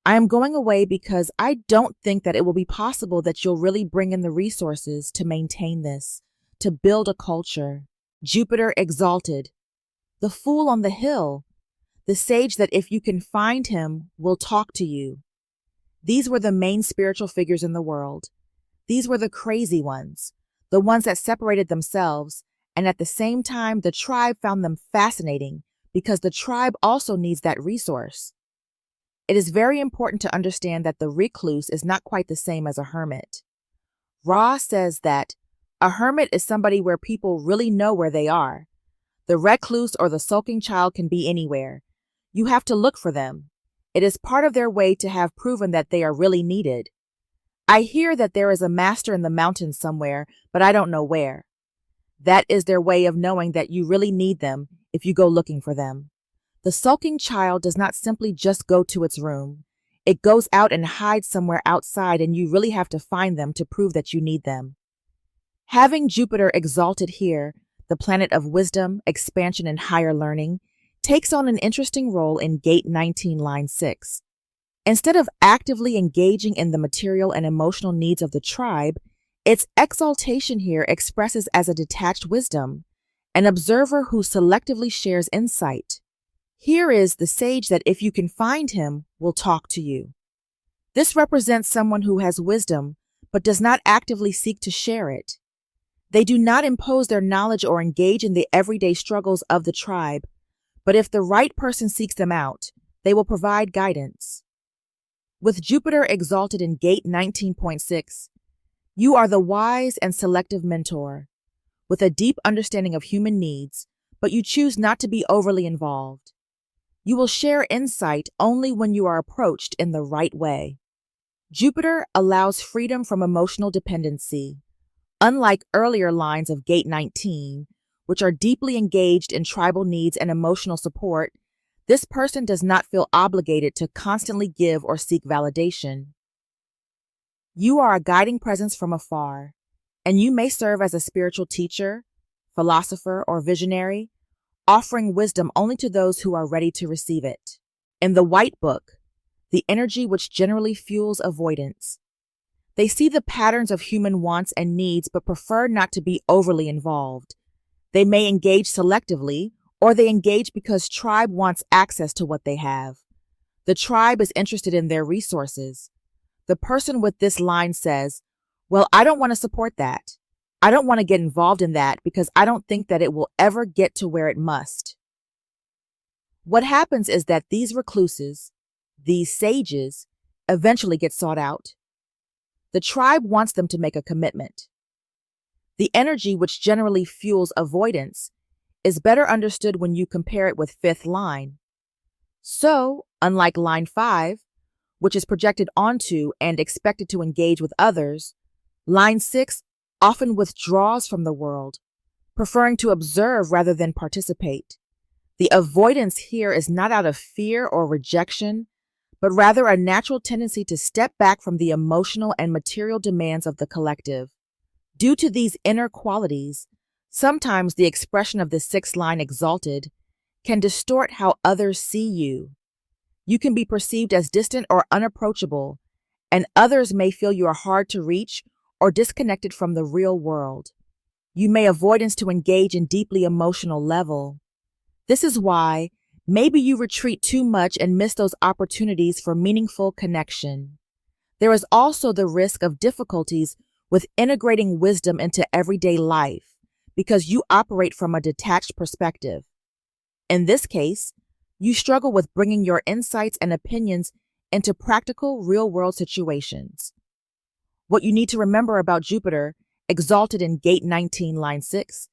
I am going away because I don't think that it will be possible that you'll really bring in the resources to maintain this, to build a culture. Jupiter exalted. The fool on the hill. The sage that if you can find him will talk to you. These were the main spiritual figures in the world. These were the crazy ones, the ones that separated themselves, and at the same time the tribe found them fascinating because the tribe also needs that resource. It is very important to understand that the recluse is not quite the same as a hermit. Ra says that a hermit is somebody where people really know where they are. The recluse or the sulking child can be anywhere. You have to look for them. It is part of their way to have proven that they are really needed. I hear that there is a master in the mountains somewhere, but I don't know where. That is their way of knowing that you really need them if you go looking for them. The sulking child does not simply just go to its room. It goes out and hides somewhere outside, and you really have to find them to prove that you need them. Having Jupiter exalted here, the planet of wisdom, expansion, and higher learning, takes on an interesting role in Gate 19, Line 6. Instead of actively engaging in the material and emotional needs of the tribe, its exaltation here expresses as a detached wisdom, an observer who selectively shares insight. Here is the sage that if you can find him, will talk to you. This represents someone who has wisdom, but does not actively seek to share it. They do not impose their knowledge or engage in the everyday struggles of the tribe, but if the right person seeks them out, they will provide guidance. With Jupiter exalted in Gate 19.6, you are the wise and selective mentor, with a deep understanding of human needs, but you choose not to be overly involved. You will share insight only when you are approached in the right way. Jupiter allows freedom from emotional dependency, unlike earlier lines of Gate 19, which are deeply engaged in tribal needs and emotional support. This person does not feel obligated to constantly give or seek validation. You are a guiding presence from afar, and you may serve as a spiritual teacher, philosopher, or visionary, offering wisdom only to those who are ready to receive it. In the White Book, the energy which generally fuels avoidance. They see the patterns of human wants and needs but prefer not to be overly involved. They may engage selectively, or they engage because tribe wants access to what they have. The tribe is interested in their resources. The person with this line says, well, I don't want to support that. I don't want to get involved in that because I don't think that it will ever get to where it must. What happens is that these recluses, these sages, eventually get sought out. The tribe wants them to make a commitment. The energy which generally fuels avoidance is better understood when you compare it with fifth line. So, unlike line 5, which is projected onto and expected to engage with others, line 6 often withdraws from the world, preferring to observe rather than participate. The avoidance here is not out of fear or rejection, but rather a natural tendency to step back from the emotional and material demands of the collective. Due to these inner qualities, sometimes the expression of the sixth line exalted can distort how others see you. You can be perceived as distant or unapproachable, and others may feel you are hard to reach or disconnected from the real world. You may avoidance to engage in deeply emotional level. This is why, Maybe you retreat too much and miss those opportunities for meaningful connection. There is also the risk of difficulties with integrating wisdom into everyday life because you operate from a detached perspective. In this case, you struggle with bringing your insights and opinions into practical, real-world situations. What you need to remember about Jupiter, exalted in Gate 19, line 6,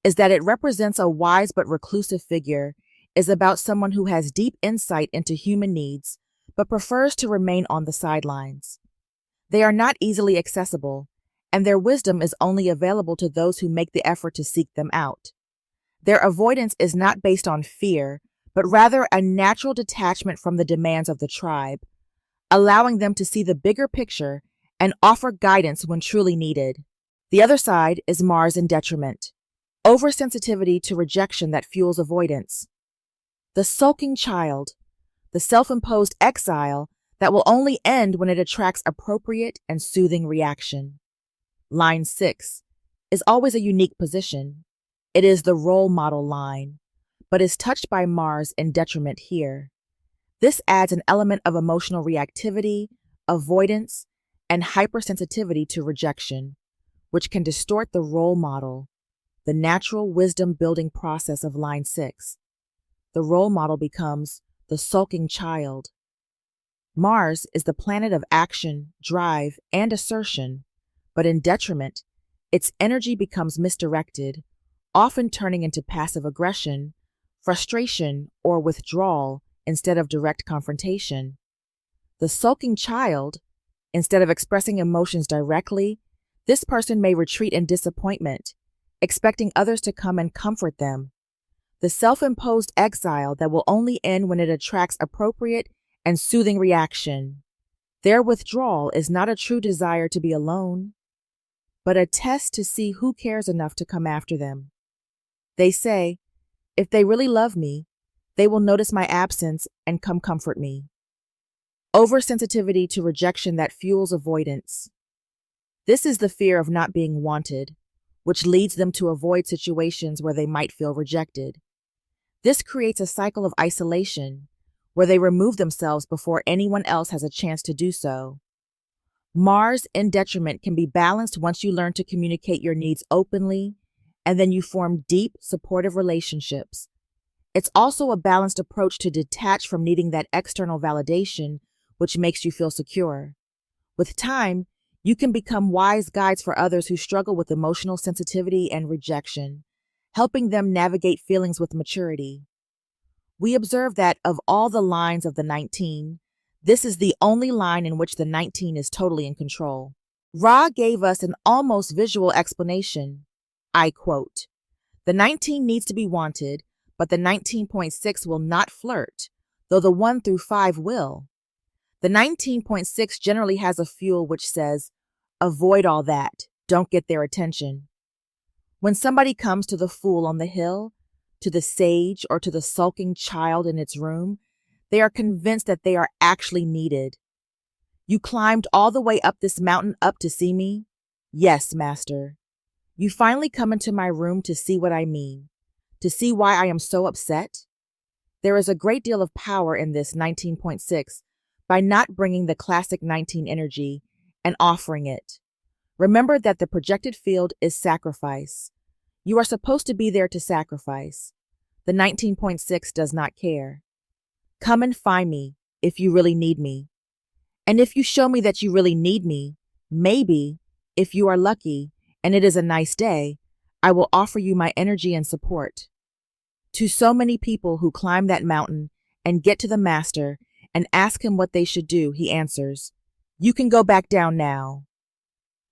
is that it represents a wise but reclusive figure, is about someone who has deep insight into human needs, but prefers to remain on the sidelines. They are not easily accessible, and their wisdom is only available to those who make the effort to seek them out. Their avoidance is not based on fear, but rather a natural detachment from the demands of the tribe, allowing them to see the bigger picture and offer guidance when truly needed. The other side is Mars in detriment, oversensitivity to rejection that fuels avoidance. The sulking child, the self-imposed exile that will only end when it attracts appropriate and soothing reaction. Line 6 is always a unique position. It is the role model line, but is touched by Mars in detriment here. This adds an element of emotional reactivity, avoidance, and hypersensitivity to rejection, which can distort the role model, the natural wisdom-building process of line 6. The role model becomes the sulking child. Mars is the planet of action, drive, and assertion, but in detriment, its energy becomes misdirected, often turning into passive aggression, frustration, or withdrawal instead of direct confrontation. The sulking child, instead of expressing emotions directly, this person may retreat in disappointment, expecting others to come and comfort them. The self-imposed exile that will only end when it attracts appropriate and soothing reaction. Their withdrawal is not a true desire to be alone, but a test to see who cares enough to come after them. They say, if they really love me, they will notice my absence and come comfort me. Oversensitivity to rejection that fuels avoidance. This is the fear of not being wanted, which leads them to avoid situations where they might feel rejected. This creates a cycle of isolation, where they remove themselves before anyone else has a chance to do so. Mars in detriment can be balanced once you learn to communicate your needs openly, and then you form deep, supportive relationships. It's also a balanced approach to detach from needing that external validation, which makes you feel secure. With time, you can become wise guides for others who struggle with emotional sensitivity and rejection, helping them navigate feelings with maturity. We observe that of all the lines of the 19, this is the only line in which the 19 is totally in control. Ra gave us an almost visual explanation. I quote, "The 19 needs to be wanted, but the 19.6 will not flirt, though the 1 through 5 will. The 19.6 generally has a fuel which says, avoid all that, don't get their attention. When somebody comes to the fool on the hill, to the sage, or to the sulking child in its room, they are convinced that they are actually needed. You climbed all the way up this mountain up to see me? Yes, master. You finally come into my room to see what I mean, to see why I am so upset? There is a great deal of power in this 19.6 by not bringing the classic 19 energy and offering it. Remember that the projected field is sacrifice. You are supposed to be there to sacrifice. The 19.6 does not care. Come and find me if you really need me. And if you show me that you really need me, maybe, if you are lucky and it is a nice day, I will offer you my energy and support. To so many people who climb that mountain and get to the master and ask him what they should do, he answers, you can go back down now.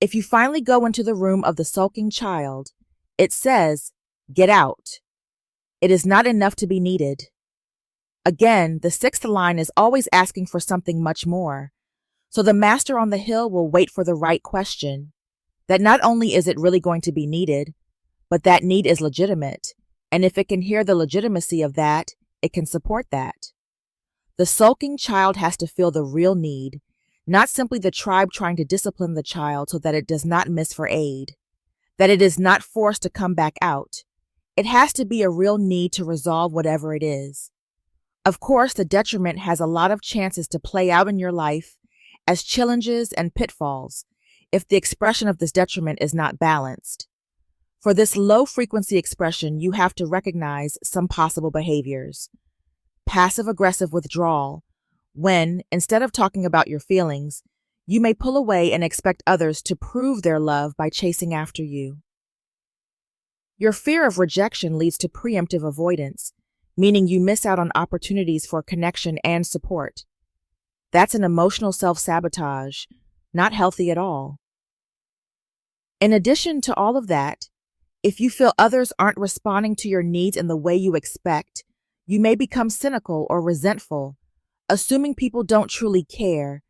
If you finally go into the room of the sulking child, it says, get out. It is not enough to be needed. Again, the 6th line is always asking for something much more. So the master on the hill will wait for the right question, that not only is it really going to be needed, but that need is legitimate, and if it can hear the legitimacy of that, it can support that. The sulking child has to feel the real need, not simply the tribe trying to discipline the child so that it does not miss for aid, that it is not forced to come back out. It has to be a real need to resolve whatever it is. Of course, the detriment has a lot of chances to play out in your life as challenges and pitfalls if the expression of this detriment is not balanced. For this low-frequency expression, you have to recognize some possible behaviors. Passive-aggressive withdrawal, when, instead of talking about your feelings, you may pull away and expect others to prove their love by chasing after you. Your fear of rejection leads to preemptive avoidance, meaning you miss out on opportunities for connection and support. That's an emotional self-sabotage, not healthy at all. In addition to all of that, if you feel others aren't responding to your needs in the way you expect, you may become cynical or resentful, assuming people don't truly care,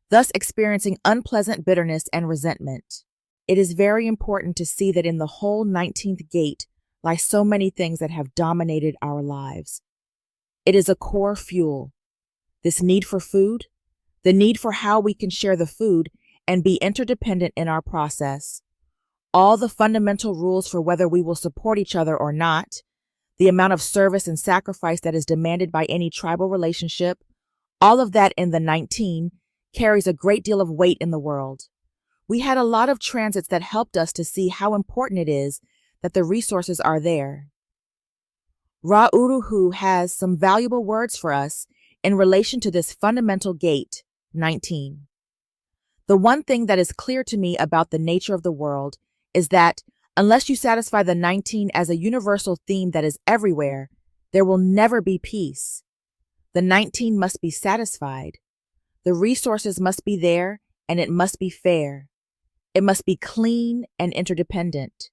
thus experiencing unpleasant bitterness and resentment. It is very important to see that in the whole 19th gate lie so many things that have dominated our lives. It is a core fuel. This need for food, the need for how we can share the food and be interdependent in our process, all the fundamental rules for whether we will support each other or not, the amount of service and sacrifice that is demanded by any tribal relationship, all of that in the 19 carries a great deal of weight in the world. We had a lot of transits that helped us to see how important it is that the resources are there. Ra-Uruhu has some valuable words for us in relation to this fundamental gate, 19. The one thing that is clear to me about the nature of the world is that unless you satisfy the 19 as a universal theme that is everywhere, there will never be peace. The 19 must be satisfied. The resources must be there, and it must be fair. It must be clean and interdependent.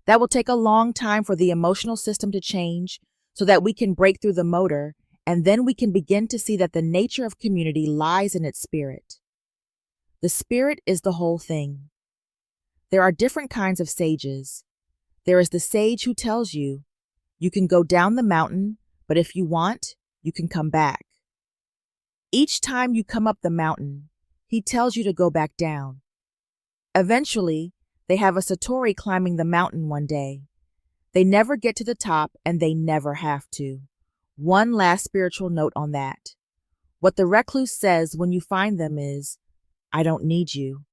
That will take a long time for the emotional system to change so that we can break through the motor, and then we can begin to see that the nature of community lies in its spirit. The spirit is the whole thing. There are different kinds of sages. There is the sage who tells you, you can go down the mountain, but if you want, you can come back. Each time you come up the mountain, he tells you to go back down. Eventually, they have a Satori climbing the mountain one day. They never get to the top, and they never have to. One last spiritual note on that. What the recluse says when you find them is, I don't need you.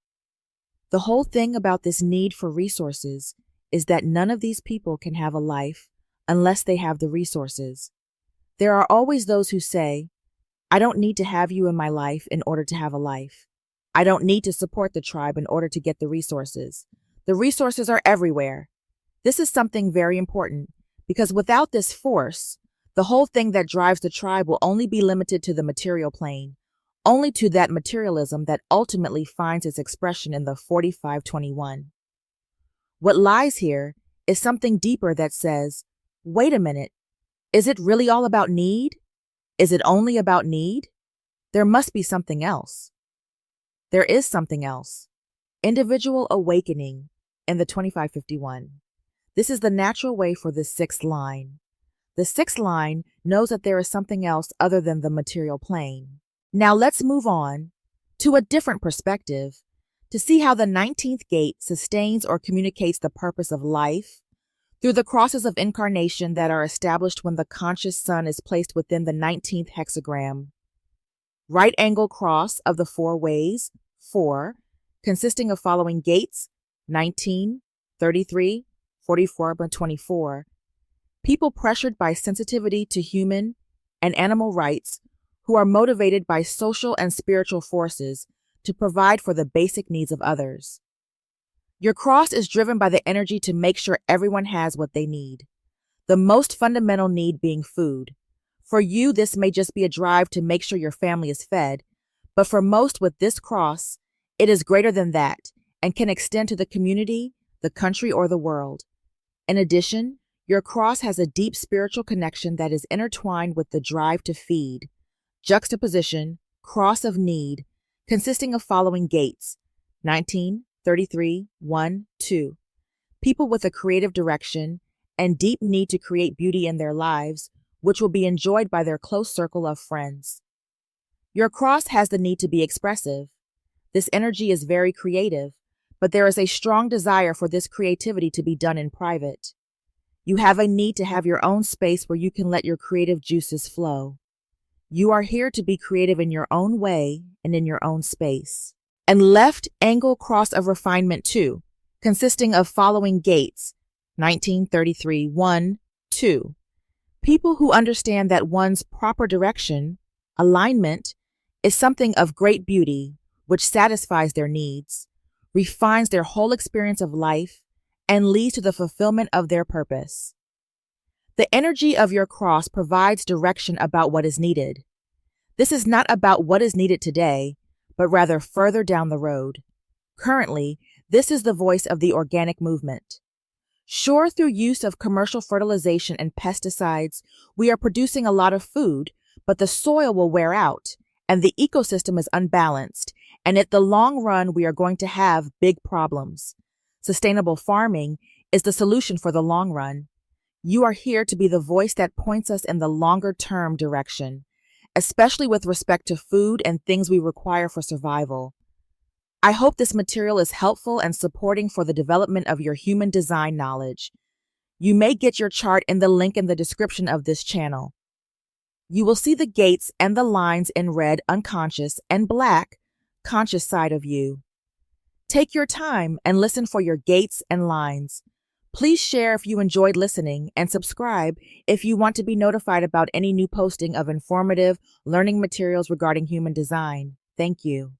The whole thing about this need for resources is that none of these people can have a life unless they have the resources. There are always those who say, I don't need to have you in my life in order to have a life. I don't need to support the tribe in order to get the resources. The resources are everywhere. This is something very important because without this force, the whole thing that drives the tribe will only be limited to the material plane, only to that materialism that ultimately finds its expression in the 4521. What lies here is something deeper that says, wait a minute, is it really all about need? Is it only about need? There must be something else. There is something else. Individual awakening in the 2551. This is the natural way for the sixth line. The sixth line knows that there is something else other than the material plane. Now let's move on to a different perspective to see how the 19th gate sustains or communicates the purpose of life through the crosses of incarnation that are established when the conscious sun is placed within the 19th hexagram. Right angle cross of the four ways, 4, consisting of following gates, 19, 33, 44, and 24. People pressured by sensitivity to human and animal rights who are motivated by social and spiritual forces to provide for the basic needs of others. Your cross is driven by the energy to make sure everyone has what they need, the most fundamental need being food. For you, this may just be a drive to make sure your family is fed, but for most with this cross, it is greater than that and can extend to the community, the country, or the world. In addition, your cross has a deep spiritual connection that is intertwined with the drive to feed. Juxtaposition, cross of need, consisting of following gates, 19, 33, 1, 2. People with a creative direction and deep need to create beauty in their lives, which will be enjoyed by their close circle of friends. Your cross has the need to be expressive. This energy is very creative, but there is a strong desire for this creativity to be done in private. You have a need to have your own space where you can let your creative juices flow. You are here to be creative in your own way and in your own space. And left angle cross of refinement 2, consisting of following gates, 1933, 1, 2. People who understand that one's proper direction, alignment, is something of great beauty, which satisfies their needs, refines their whole experience of life, and leads to the fulfillment of their purpose. The energy of your cross provides direction about what is needed. This is not about what is needed today, but rather further down the road. Currently, this is the voice of the organic movement. Sure, through use of commercial fertilization and pesticides, we are producing a lot of food, but the soil will wear out, and the ecosystem is unbalanced, and in the long run, we are going to have big problems. Sustainable farming is the solution for the long run. You are here to be the voice that points us in the longer-term direction, especially with respect to food and things we require for survival. I hope this material is helpful and supporting for the development of your human design knowledge. You may get your chart in the link in the description of this channel. You will see the gates and the lines in red, unconscious, and black, conscious side of you. Take your time and listen for your gates and lines. Please share if you enjoyed listening and subscribe if you want to be notified about any new posting of informative learning materials regarding human design. Thank you.